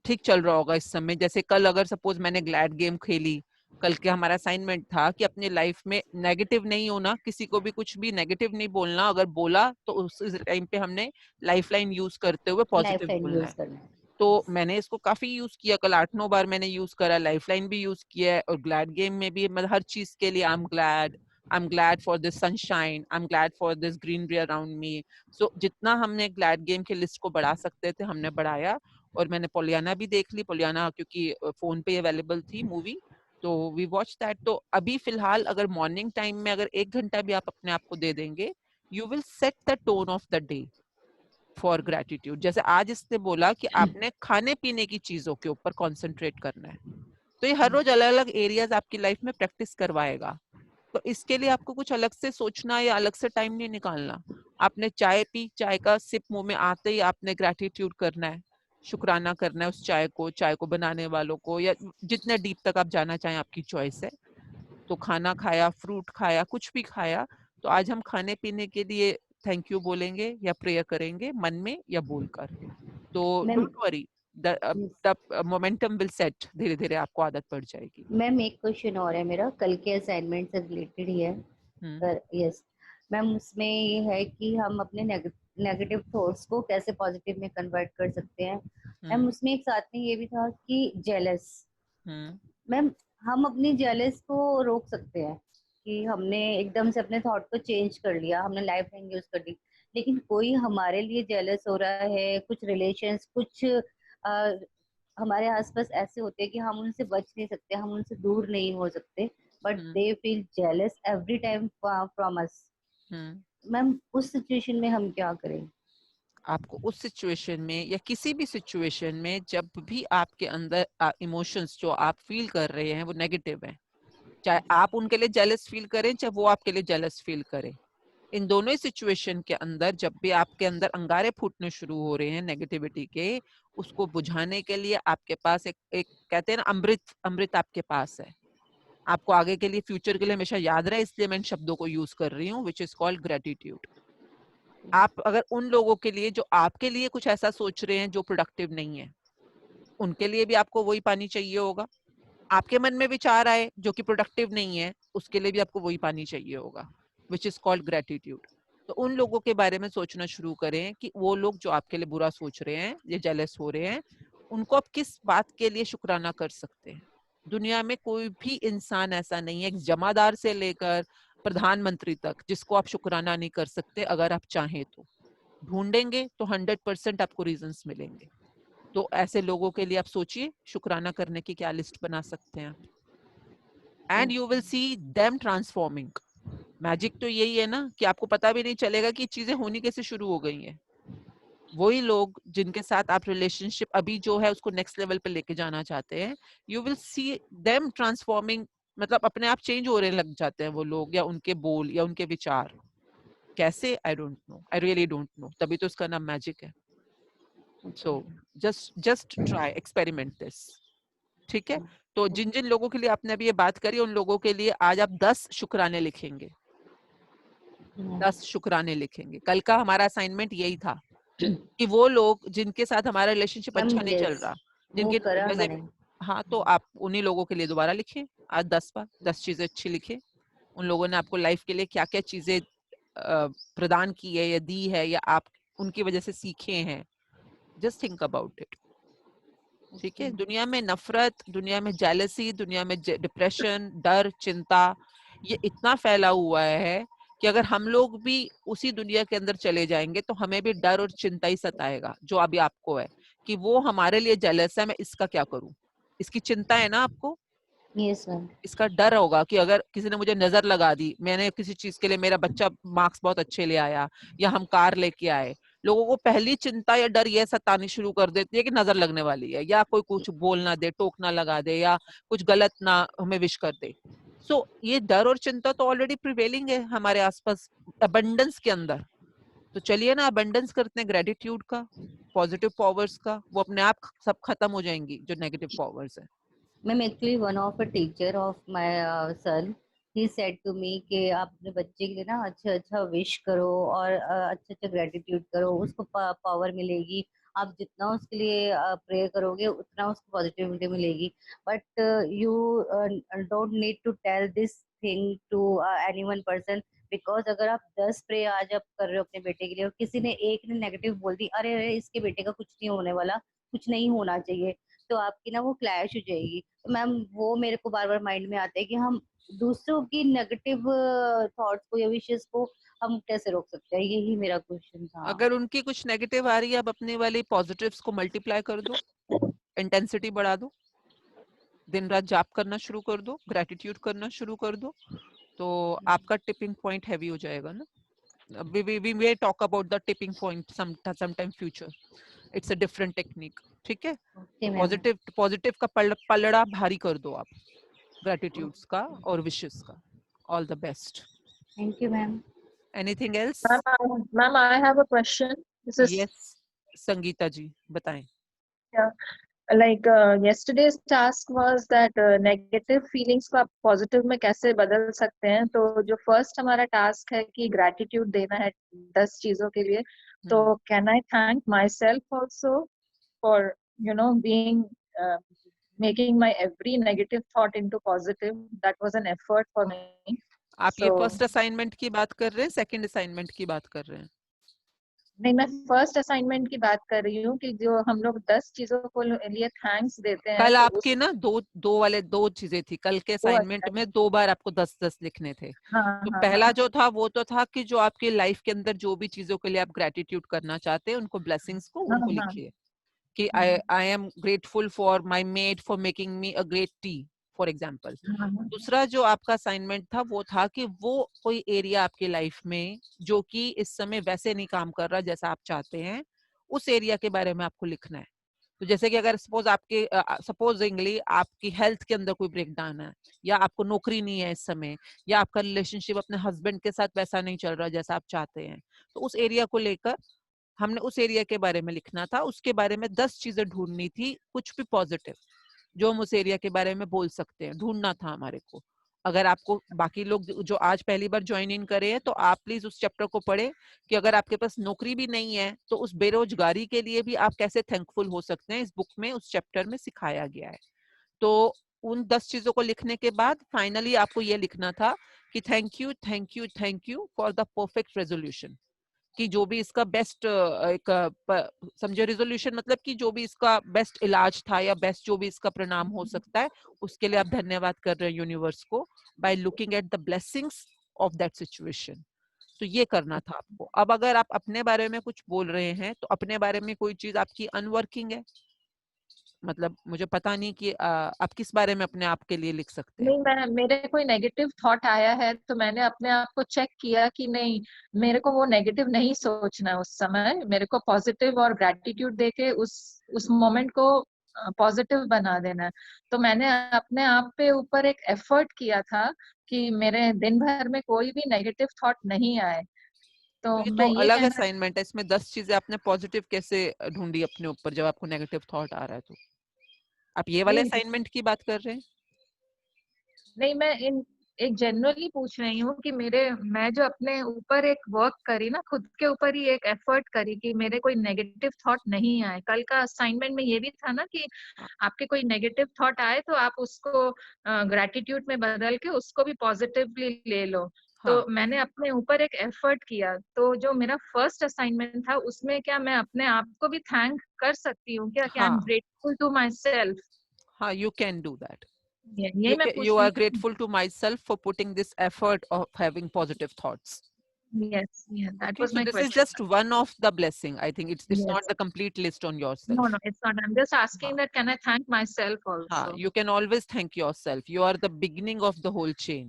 ठीक चल रहा होगा इस समय। जैसे कल अगर सपोज मैंने ग्लैड गेम खेली, कल के हमारा असाइनमेंट था कि अपनी लाइफ में नेगेटिव नहीं होना, किसी को भी कुछ भी नेगेटिव नहीं बोलना, अगर बोला तो उस टाइम पे हमने लाइफलाइन यूज करते हुए लाइफ पॉजिटिव टाइम बोलना यूज है। करना है। तो Yes. मैंने इसको काफी यूज किया, कल 8-9 बार मैंने यूज करा, लाइफलाइन भी यूज किया है, और ग्लैड गेम में भी, मतलब हर चीज के लिए I am glad for this sunshine, I am glad for this greenery around me. So जितना हमने ग्लैड गेम के लिस्ट को बढ़ा सकते थे हमने बढ़ाया। और मैंने पोलियाना भी देख ली, पोलियाना क्योंकि फोन पे अवेलेबल थी मूवी, तो वी वॉच दैट। तो अभी फिलहाल अगर मॉर्निंग टाइम में अगर 1 घंटा भी आप अपने आप को दे देंगे, you will set the tone of the day for gratitude. जैसे आज इसने बोला कि आपने खाने पीने की चीजों के ऊपर कॉन्सेंट्रेट करना है, तो ये हर रोज अलग अलग एरियाज आपकी लाइफ में प्रैक्टिस करवाएगा। तो इसके लिए आपको कुछ अलग से सोचना या अलग से टाइम नहीं निकालना। आपने चाय पी, चाय का सिप मुंह में आते ही आपने ग्रेटिट्यूड करना है, शुक्राना करना है उस चाय को बनाने वालों को, या जितने डीप तक आप जाना चाहें आपकी चॉइस है। तो खाना खाया, फ्रूट खाया, कुछ भी खाया, तो आज हम खाने पीने के लिए थैंक यू बोलेंगे या प्रेयर करेंगे मन में या बोलकर। तो ma'am don't worry, the momentum will set, धीरे धीरे आपको आदत पड़ जाएगी। मैम एक क्वेश्चन और है मेरा, कल के असाइनमेंट से रिलेटेड ही है। हम्म यस मैम, उसमें ये है कि हम अपने नेगेटिव थॉट्स को कैसे पॉजिटिव में कन्वर्ट कर सकते हैं। मैम हम्म उसमें एक साथ में ये भी था कि जेलस, हम्म मैम हम अपनी जेलस को रोक सकते हैं कि हमने एकदम से अपने थॉट को चेंज कर लिया, हमने लाइफ टाइम यूज कर ली, लेकिन कोई हमारे लिए जेलस हो रहा है, कुछ रिलेशंस, कुछ हमारे आसपास ऐसे होते हैं कि हम उनसे बच नहीं सकते, हम उनसे दूर नहीं हो सकते, but hmm they feel jealous every time from us. Hmm ma'am उस सिचुएशन में हम क्या करें? आपको उस सिचुएशन में या किसी भी सिचुएशन में जब भी आपके अंदर इमोशंस जो आप फील कर रहे हैं वो नेगेटिव हैं, चाहे आप उनके लिए जेलस फील करें चाहे वो आपके लिए जेलस फील करें, इन दोनों ही सिचुएशन के अंदर जब भी आपके अंदर अंगारे फूटने शुरू हो रहे हैं नेगेटिविटी के, उसको बुझाने के लिए आपके पास एक कहते हैं ना, अमृत अमृत आपके पास है। आपको आगे के लिए, फ्यूचर के लिए हमेशा याद रहे, इसलिए मैं इन शब्दों को यूज कर रही हूँ, विच इज कॉल्ड ग्रेटिट्यूड। आप अगर उन लोगों के लिए जो आपके लिए कुछ ऐसा सोच रहे हैं जो प्रोडक्टिव नहीं है, उनके लिए भी आपको वही पानी चाहिए होगा। आपके मन में विचार आए जो कि प्रोडक्टिव नहीं है, उसके लिए भी आपको वही पानी चाहिए होगा, विच इज कॉल्ड ग्रेटिट्यूड। तो उन लोगों के बारे में सोचना शुरू करें कि वो लोग जो आपके लिए बुरा सोच रहे हैं या जेलस हो रहे हैं, उनको आप किस बात के लिए शुक्राना कर सकते हैं। दुनिया में कोई भी इंसान ऐसा नहीं है, एक जमादार से लेकर प्रधानमंत्री तक, जिसको आप शुक्राना नहीं कर सकते। अगर आप चाहें तो ढूंढेंगे तो 100% आपको रीजंस मिलेंगे। तो ऐसे लोगों के लिए आप सोचिए शुक्राना करने की क्या लिस्ट बना सकते हैं आप, and you will see them transforming. Magic तो यही है ना कि आपको पता भी नहीं चलेगा कि चीजें होनी कैसे शुरू हो गई हैं। वही लोग जिनके साथ आप रिलेशनशिप अभी जो है उसको नेक्स्ट लेवल पे लेके जाना चाहते हैं, you will see them transforming, मतलब अपने आप चेंज होने लग जाते हैं वो लोग, या उनके बोल या उनके विचार। कैसे? I don't know, I really don't know, तभी तो इसका नाम मैजिक है। So just try, experiment this. ठीक है, तो जिन जिन लोगों के लिए आपने अभी ये बात करी, उन लोगों के लिए आज आप 10 शुक्राने लिखेंगे, 10 शुक्राने लिखेंगे। कल का हमारा असाइनमेंट यही था कि वो लोग जिनके साथ हमारा रिलेशनशिप मैम अच्छा नहीं चल यस, रहा, वो जिनके करा वजह, मैंने। हाँ, तो आप उन्हीं लोगों के लिए दोबारा लिखें आज 10 बार, 10 चीजें अच्छी लिखें। उन लोगों ने आपको लाइफ के लिए क्या क्या चीजें प्रदान की है या दी है, या आप उनकी वजह से सीखे हैं। Just think about it. ठीक है, दुनिया में नफरत, दुनिया में जेलसी, दुनिया में डिप्रेशन, डर, चिंता, ये इतना फैला हुआ है कि अगर हम लोग भी उसी दुनिया के अंदर चले जाएंगे तो हमें भी डर और चिंता ही सताएगा, जो अभी आपको है कि वो हमारे लिए जेलस है, मैं इसका क्या करूं। इसकी चिंता है ना आपको, यस मैम। इसका डर होगा कि अगर किसी ने मुझे नजर लगा दी, मैंने किसी चीज के लिए, मेरा बच्चा मार्क्स बहुत अच्छे ले आया या हम कार लेके आए, लोगों को पहली चिंता या डर ये सतानी शुरू कर देती है कि नजर लगने वाली है, या कोई कुछ बोल ना दे, टोक ना लगा दे, या कुछ गलत ना हमें विश कर दे। सो ये डर और चिंता तो ऑलरेडी प्रिवेलिंग है हमारे आसपास अबंडेंस के अंदर। तो चलिए ना अबंडेंस करते हैं ग्रेटिट्यूड का, पॉजिटिव पावर्स का, वो अपने आप सब खत्म हो जाएंगी जो नेगेटिव पावर्स है। Ma'am actually one of a teacher of my son, he said to me कि आप अपने बच्चे के लिए ना अच्छा अच्छा विश करो और अच्छा अच्छा ग्रेटिट्यूड करो, उसको पावर मिलेगी। आप जितना उसके लिए प्रे करोगे उतना उसको पॉजिटिविटी मिलेगी। But you don't need to tell this thing to anyone person, because अगर आप 10 प्रे आज आप कर रहे हो अपने बेटे के लिए और किसी ने एक ने नेगेटिव बोल दी, अरे अरे इसके बेटे का कुछ नहीं होने वाला, कुछ नहीं होना चाहिए, तो आपकी ना वो क्लैश हो जाएगी। तो मैम वो मेरे को बार बार माइंड में आता है कि हम दूसरों की नेगेटिव थॉट्स को या विशेष को हम कैसे रोक सकते हैं, यही मेरा क्वेश्चन था। अगर उनकी कुछ नेगेटिव आ रही है, आप अपने वाली पॉजिटिव्स को मल्टीप्लाई कर दो, इंटेंसिटी बढ़ा दो, दिन रात जाप करना शुरू कर दो, ग्रेटिट्यूड करना शुरू कर दो, तो आपका टिपिंग पॉइंट हैवी हो जाएगा ना। we may talk about the tipping point sometime future. It's a different technique. ठीक है, ओके मैम। पॉजिटिव का पलड़ा भारी कर दो आप, ग्रेटिट्यूड्स का और विशेस का। All the best. Thank you ma'am. Anything else? Ma'am, I have a question. This is yes, Sangeeta ji बताएं। like yesterday's task was that negative feelings को आप positive में कैसे बदल सकते हैं। तो जो first हमारा task है कि gratitude देना है 10 चीजों के लिए। तो can I thank myself also for being making my every negative thought into positive? That was an effort for me. आप ये So, फर्स्ट असाइनमेंट की बात कर रहे हैं, सेकंड असाइनमेंट की बात कर रहे हैं? नहीं, मैं फर्स्ट असाइनमेंट की बात कर रही हूँ कि जो हम लोग 10 चीजों को लिए थैंक्स देते हैं। कल तो आपके ना दो चीजें थी कल के असाइनमेंट में, 2 बार आपको 10-10 लिखने थे। हाँ, तो हाँ, पहला हाँ, जो था वो तो था कि जो आपके लाइफ के अंदर जो भी चीजों के लिए आप ग्रेटिट्यूड करना चाहते हैं, उनको ब्लेसिंग्स को हाँ, उनको हाँ, लिखिए कि I am grateful for my made for making me a great T, for example. हाँ, दूसरा जो आपका असाइनमेंट था वो था कि वो कोई एरिया आपकी लाइफ में जो कि इस समय वैसे नहीं काम कर रहा जैसा आप चाहते हैं, उस एरिया के बारे में आपको लिखना है। तो जैसे कि अगर सपोज आपके सपोजिंगली आपकी हेल्थ के अंदर कोई ब्रेकडाउन है, या आपको नौकरी नहीं है इस समय, या आपका रिलेशनशिप अपने हस्बैंड के साथ वैसा नहीं चल रहा जैसा आप चाहते हैं, तो उस एरिया को लेकर हमने उस एरिया के बारे में लिखना था। उसके बारे में 10 चीजें ढूंढनी थी, कुछ भी पॉजिटिव जो हम उस एरिया के बारे में बोल सकते हैं, ढूंढना था हमारे को। अगर आपको बाकी लोग जो आज पहली बार ज्वाइन इन करे हैं, तो आप प्लीज उस चैप्टर को पढ़े कि अगर आपके पास नौकरी भी नहीं है तो उस बेरोजगारी के लिए भी आप कैसे थैंकफुल हो सकते हैं, इस बुक में उस चैप्टर में सिखाया गया है। तो उन 10 चीजों को लिखने के बाद फाइनली आपको ये लिखना था कि thank you thank you thank you for the perfect resolution, कि जो भी इसका बेस्ट एक समझो रिजोल्यूशन मतलब कि जो भी इसका बेस्ट इलाज था या बेस्ट जो भी इसका परिणाम हो सकता है, उसके लिए आप धन्यवाद कर रहे हैं यूनिवर्स को by looking at the blessings of that situation. तो ये करना था आपको। अब अगर आप अपने बारे में कुछ बोल रहे हैं तो अपने बारे में कोई चीज आपकी अनवर्किंग है, मतलब मुझे पता नहीं कि आप किस बारे में अपने आप के लिए लिख सकते हैं। नहीं, मैं मेरे कोई नेगेटिव थॉट आया है तो मैंने अपने आप को चेक किया कि नहीं, मेरे को वो नेगेटिव नहीं सोचना है उस समय, मेरे को पॉजिटिव और ग्रेटिट्यूड देके उस मोमेंट को पॉजिटिव बना देना है। तो मैंने अपने आप पे ऊपर एक एफर्ट किया था कि मेरे दिन भर में कोई भी नेगेटिव थॉट नहीं आए। तो तो ये तो मैं ये अलग कहना, असाइनमेंट है, इसमें 10 चीजें आपने पॉजिटिव कैसे ढूंढी अपने ऊपर जब आपको नेगेटिव थॉट आ रहा है। तो आप ये वाले नहीं असाइनमेंट की बात कर रहे हैं? नहीं, मैं इन एक जनरली पूछ रही हूँ कि मैं जो अपने ऊपर एक वर्क करी ना, खुद के ऊपर ही एक एफर्ट करी कि मेरे कोई नेगेटिव थॉट नहीं आए। कल का असाइनमेंट में ये भी था ना कि आपके कोई नेगेटिव थॉट आए तो आप उसको ग्रेटिट्यूड में बदल के उसको भी पॉजिटिवली ले लो। हाँ तो मैंने अपने ऊपर एक एफर्ट किया। तो जो मेरा फर्स्ट असाइनमेंट था उसमें क्या मैं अपने आप को भी थैंक कर सकती हूँ क्या, कि आई एम हाँ ग्रेटफुल टू माई सेल्फ? हाँ, you can do that. यही मैं You पूछ are रही हूँ। grateful to myself for putting this effort of having positive thoughts. Yes, yeah, that Okay, was so my this is question. just one of the blessing. I think it's not Yes. the complete list on No, yourself. no, it's not. I'm just asking हाँ that can I thank myself हाँ, also? you can always thank yourself. You are the beginning of the whole chain.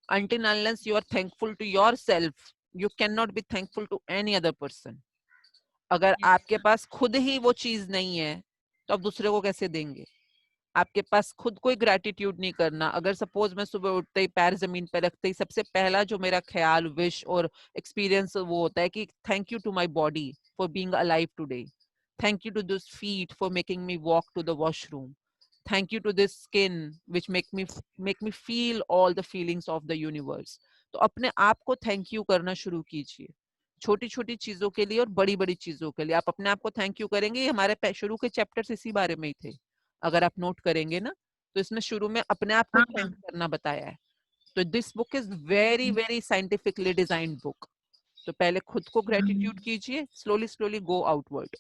Until unless you are thankful to yourself, you cannot be thankful to any other person. अगर Yes. आपके पास खुद ही वो चीज नहीं है तो आप दूसरे को कैसे देंगे? आपके पास खुद कोई ग्रेटिट्यूड नहीं करना। अगर सपोज मैं सुबह उठते ही पैर जमीन पर रखते ही सबसे पहला जो मेरा ख्याल, विश और एक्सपीरियंस वो होता है कि thank you to my body for being alive today, thank you to this feet for making me walk to the washroom, thank you to this skin which make me feel all the feelings of the universe. तो अपने आप को thank you करना शुरू कीजिए, छोटी छोटी चीजों के लिए और बड़ी बड़ी चीजों के लिए। आप अपने आप को थैंक यू करेंगे। ये हमारे शुरू के चैप्टर्स इसी बारे में ही थे, अगर आप नोट करेंगे ना, तो इसमें शुरू में अपने आप को हाँ, थैंक हाँ. करना बताया है। तो this book is very very scientifically designed book. तो पहले खुद को ग्रेटिट्यूड कीजिए, स्लोली स्लोली गो आउटवर्ड।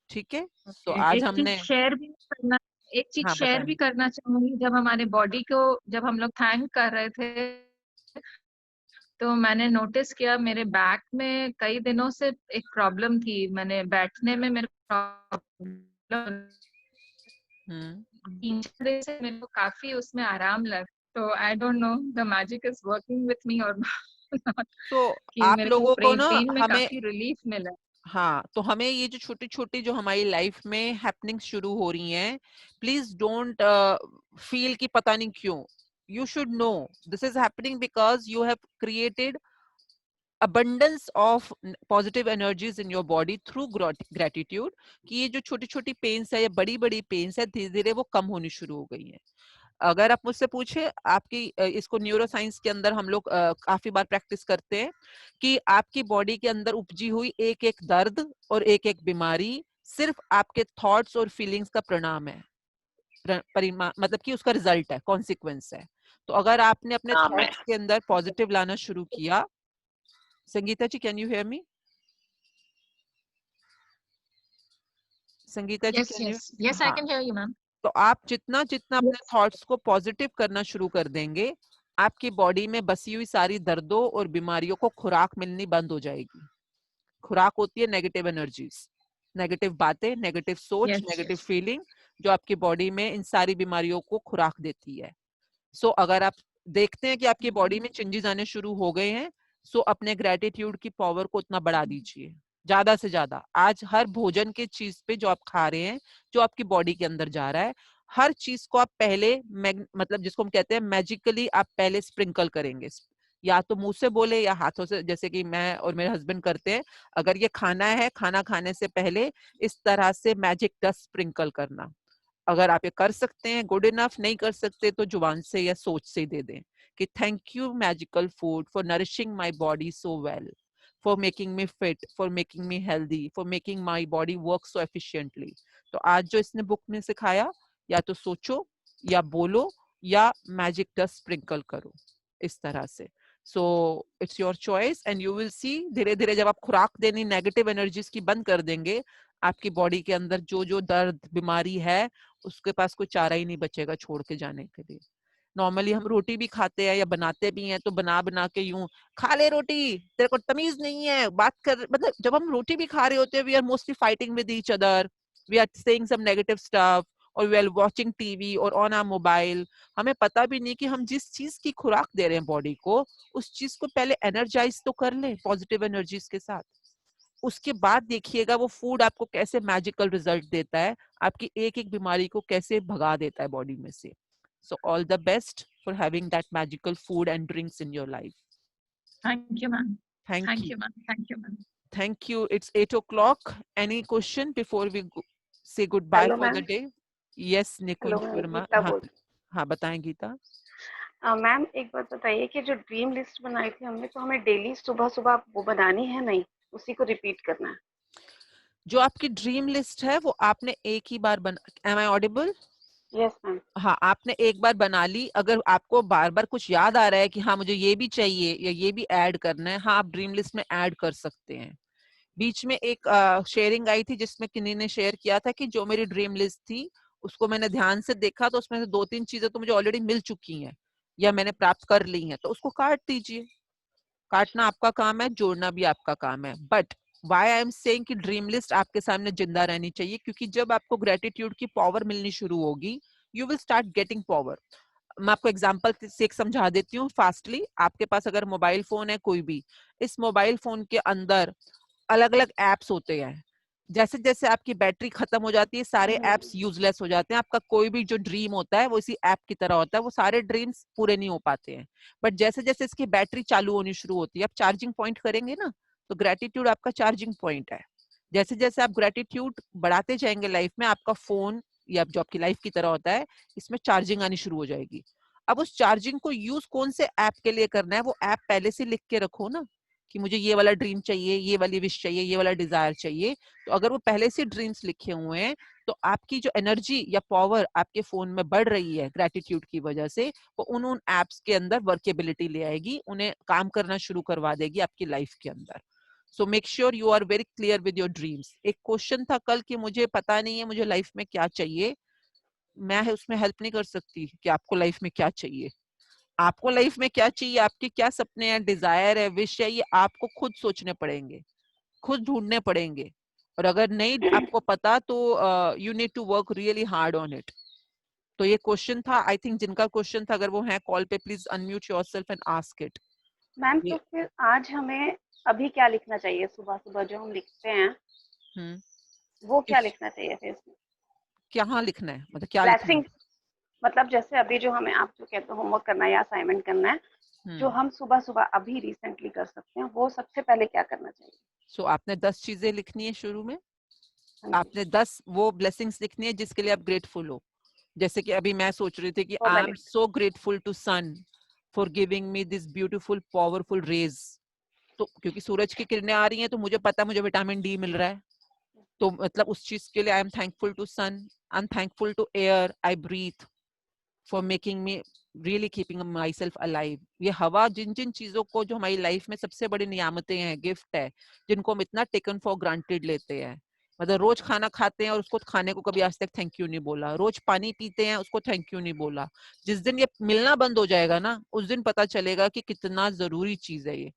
ठीक है, सो Okay. आज एक चीज हमने शेयर भी करना एक चीज हाँ शेयर भी बताएं। करना चाहूंगी। जब हमारे बॉडी को जब हम लोग थैंक कर रहे थे तो मैंने नोटिस किया मेरे बैक में कई दिनों से एक प्रॉब्लम थी। मैंने बैठने में मेरे प्रॉब्लम, हम्म 3 दिन से मेरे को काफी उसमें आराम लगा। तो I don't know the magic is working with me और नॉट, तो कि आप मेरे को लोगों को ना पेन में हमें काफी रिलीफ मिला। हाँ, तो हमें ये जो छोटी छोटी जो हमारी लाइफ में हैपनिंग शुरू हो रही हैं, प्लीज डोंट फील कि पता नहीं क्यों। You should know this is happening because you have created abundance of positive energies in your body through gratitude, कि ये जो छोटी छोटी पेन्स है या बड़ी बड़ी पेन्स है धीरे धीरे वो कम होनी शुरू हो गई है। अगर आप मुझसे पूछे, आपकी इसको न्यूरो साइंस के अंदर हम लोग काफी बार प्रैक्टिस करते हैं कि आपकी बॉडी के अंदर उपजी हुई एक एक दर्द और एक एक बीमारी सिर्फ आपके थॉट्स और फीलिंग्स का परिणाम है, मतलब कि उसका रिजल्ट है, कॉन्सिक्वेंस है। तो अगर आपने अपने थॉट्स के अंदर पॉजिटिव लाना शुरू किया, Sangeeta ji can you hear me? Sangeeta ji Yes, can you? yes, yes, I हाँ, can hear you, ma'am. तो आप जितना जितना अपने Yes. थॉट्स को पॉजिटिव करना शुरू कर देंगे, आपकी बॉडी में बसी हुई सारी दर्दों और बीमारियों को खुराक मिलनी बंद हो जाएगी। खुराक होती है नेगेटिव एनर्जीज, नेगेटिव बातें, नेगेटिव सोच, Yes. नेगेटिव फीलिंग, जो आपकी बॉडी में इन सारी बीमारियों को खुराक देती है। सो अगर आप देखते हैं कि आपकी बॉडी में चेंजेस आने शुरू हो गए हैं, सो अपने ग्रेटिट्यूड की पावर को उतना बढ़ा दीजिए, ज्यादा से ज्यादा। आज हर भोजन के चीज पे जो आप खा रहे हैं, जो आपकी बॉडी के अंदर जा रहा है, हर चीज को आप पहले मतलब जिसको हम कहते हैं मैजिकली आप पहले स्प्रिंकल करेंगे, या तो मुंह से बोले या हाथों से, जैसे कि मैं और मेरे हस्बैंड करते हैं। अगर ये खाना है, खाना खाने से पहले इस तरह से मैजिक डस्ट स्प्रिंकल करना। अगर आप ये कर सकते हैं गुड इनफ, नहीं कर सकते तो जुबान से या सोच से दे दें कि thank you magical food for nourishing my body so well, for making me fit, for making me healthy, for making my body work so efficiently. तो आज जो इसने बुक में सिखाया, या तो सोचो या बोलो या मैजिक डस्ट स्प्रिंकल करो, इस तरह से। So it's your choice and you will see धीरे धीरे जब आप खुराक देनी नेगेटिव एनर्जीज की बंद कर देंगे, आपकी बॉडी के अंदर जो जो दर्द बीमारी है उसके पास कोई चारा ही नहीं बचेगा छोड़ के जाने के लिए। नॉर्मली हम रोटी भी खाते हैं या बनाते भी हैं तो बना बना के यूं, खा ले रोटी, तेरे को तमीज नहीं है बात कर, मतलब जब हम रोटी भी खा रहे होते हैं we are mostly fighting with each other, we are saying some negative stuff और वी आर वाचिंग टीवी और ऑन आवर मोबाइल। हमें पता भी नहीं कि हम जिस चीज की खुराक दे रहे हैं बॉडी को, उस चीज को पहले एनर्जाइज तो कर लें पॉजिटिव एनर्जीज के साथ, उसके बाद देखिएगा वो फूड आपको कैसे मैजिकल रिजल्ट देता है, आपकी एक एक बीमारी को कैसे भगा देता है बॉडी में से। सो all the best for having that magical food and drinks in your life. Thank you, ma'am. Thank Thank you. you, ma'am. Thank you, ma'am. Thank you. It's 8 o'clock. Any question before we say goodbye hello for the ma'am. day? Yes, hello Nikunj ma'am, Verma. Geeta हाँ, बोल। हाँ बताएं Gita. Ma'am एक बात बताइए कि जो dream list बनाई थी हमने, तो हमें डेली सुबह सुबह वो बनानी है, नहीं उसी को रिपीट करना है? जो आपकी ड्रीम लिस्ट है वो आपने एक ही बार बना, am I audible? Yes ma'am. हाँ, आपने एक बार बना ली। अगर आपको बार बार कुछ याद आ रहा है कि हाँ मुझे ये भी चाहिए या ये भी ऐड करना है, हाँ आप ड्रीम लिस्ट में ऐड कर सकते हैं। बीच में एक शेयरिंग आई थी जिसमें किन्हीं ने शेयर किया था कि जो मेरी ड्रीम लिस्ट थी उसको मैंने ध्यान से देखा तो उसमें से 2-3 चीजें तो मुझे ऑलरेडी मिल चुकी हैं या मैंने प्राप्त कर ली हैं, तो उसको काट दीजिए। काटना आपका काम है, जोड़ना भी आपका काम है। But why I am saying कि ड्रीम लिस्ट आपके सामने जिंदा रहनी चाहिए, क्योंकि जब आपको ग्रेटिट्यूड की पावर मिलनी शुरू होगी you will start getting power. मैं आपको एग्जांपल से एक समझा देती हूँ फास्टली। आपके पास अगर मोबाइल फोन है कोई भी, इस मोबाइल फोन के अंदर अलग अलग एप्स होते हैं। जैसे जैसे आपकी बैटरी खत्म हो जाती है सारे एप्स यूजलेस हो जाते हैं। आपका कोई भी जो ड्रीम होता है वो इसी ऐप की तरह होता है, वो सारे ड्रीम्स पूरे नहीं हो पाते हैं। बट जैसे जैसे इसकी बैटरी चालू होनी शुरू होती है, आप चार्जिंग पॉइंट करेंगे ना, तो ग्रेटिट्यूड आपका चार्जिंग पॉइंट है। जैसे जैसे आप ग्रेटिट्यूड बढ़ाते जाएंगे लाइफ में, आपका फोन या जो आपकी लाइफ की तरह होता है इसमें चार्जिंग आनी शुरू हो जाएगी। अब उस चार्जिंग को यूज कौन से ऐप के लिए करना है, वो ऐप पहले से लिख के रखो ना कि मुझे ये वाला ड्रीम चाहिए, ये वाली विश चाहिए, ये वाला डिजायर चाहिए। तो अगर वो पहले से ड्रीम्स लिखे हुए हैं तो आपकी जो एनर्जी या पावर आपके फोन में बढ़ रही है ग्रेटिट्यूड की वजह से, वो उन एप्स के अंदर वर्केबिलिटी ले आएगी, उन्हें काम करना शुरू करवा देगी आपकी लाइफ के अंदर। So make sure you are very clear with your dreams. एक क्वेश्चन था कल कि मुझे पता नहीं है मुझे लाइफ में क्या चाहिए। मैं उसमें हेल्प नहीं कर सकती कि आपको लाइफ में क्या चाहिए। आपको लाइफ में क्या चाहिए, आपके क्या सपने हैं, डिजायर है, विश है, ये आपको खुद सोचने पड़ेंगे, खुद ढूंढने पड़ेंगे। और अगर नहीं आपको पता तो you need to work really hard on it. तो ये क्वेश्चन था, आई थिंक जिनका क्वेश्चन था अगर वो है कॉल पे, please unmute yourself and ask it. Ma'am तो फिर आज हमें अभी क्या लिखना चाहिए? सुबह सुबह जो हम लिखते हैं वो क्या लिखना चाहिए फिर इसमें? क्या लिखना है, मतलब क्या लिखना ब्लेसिंग, मतलब जैसे अभी जो हमें, आप जो कहते हो होमवर्क करना है या असाइनमेंट करना है, है? जो हम सुबह सुबह अभी रिसेंटली कर सकते हैं, वो सबसे पहले क्या करना चाहिए? सो आपने 10 चीजें लिखनी है शुरू में। हाँ जी, आपने 10 वो ब्लेसिंग्स लिखनी है जिसके लिए आप ग्रेटफुल हो। जैसे कि अभी मैं सोच रही थी कि वो आई मैं am so grateful to sun for giving me this beautiful powerful rays. तो क्योंकि सूरज की किरणें आ रही हैं तो मुझे पता है मुझे विटामिन डी मिल रहा है, तो मतलब उस चीज के लिए I am thankful to sun, I am thankful to air I breathe for making me really keeping myself alive. ये हवा, जिन जिन चीजों को जो हमारी लाइफ में सबसे बड़ी नियामतें हैं, गिफ्ट है, जिनको हम इतना टेकन फॉर ग्रांटेड लेते हैं। मतलब रोज खाना खाते हैं और उसको खाने को कभी आज तक थैंक यू नहीं बोला, रोज पानी पीते हैं उसको थैंक यू नहीं बोला। जिस दिन ये मिलना बंद हो जाएगा ना, उस दिन पता चलेगा कि कितना जरूरी चीज है ये।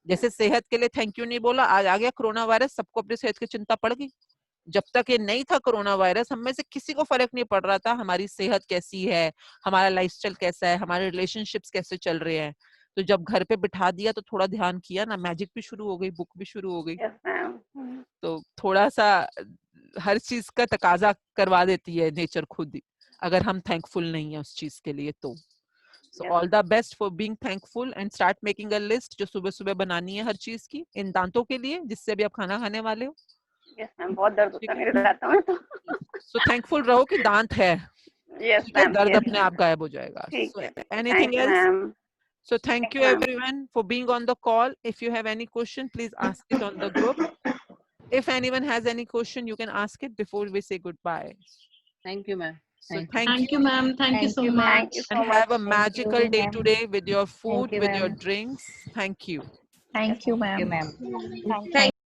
जैसे सेहत के लिए थैंक यू नहीं बोला, आज आ गया कोरोना वायरस, सबको अपनी सेहत की चिंता पड़ गई। जब तक ये नहीं था कोरोना वायरस, हम में से किसी को फर्क नहीं पड़ रहा था हमारी सेहत कैसी है, हमारा लाइफस्टाइल कैसा है, हमारे रिलेशनशिप्स कैसे चल रहे हैं। तो जब घर पे बिठा दिया तो थोड़ा ध्यान किया ना, मैजिक भी शुरू हो गई, बुक भी शुरू हो गई। Yes ma'am. तो थोड़ा सा हर चीज का तकाजा करवा देती है नेचर खुद ही, अगर हम थैंकफुल नहीं है उस चीज के लिए तो. So all the best for being thankful and start making a list जो सुबह सुबह बनानी है हर चीज की, इन दांतों के लिए जिससे अभी आप खाना खाने वाले हो. यस मैम, बहुत दर्द होता है मेरे दांतों में तो. So thankful रहो कि दांत है. यस ठीक है, मैम, दर्द अपने आप गायब हो जाएगा. ठीक So है. anything thank you else? Ma'am. So thank you everyone for being on the call. If you have any question, please ask it on the group. If anyone has any question, you can ask it before we say goodbye. Thank you, ma'am. So thank you, ma'am. Thank you so much. Thank you so and much. have a magical day ma'am. today with your food, you, with your ma'am. drinks. Thank you. Thank you, ma'am. Thank you, ma'am. Thank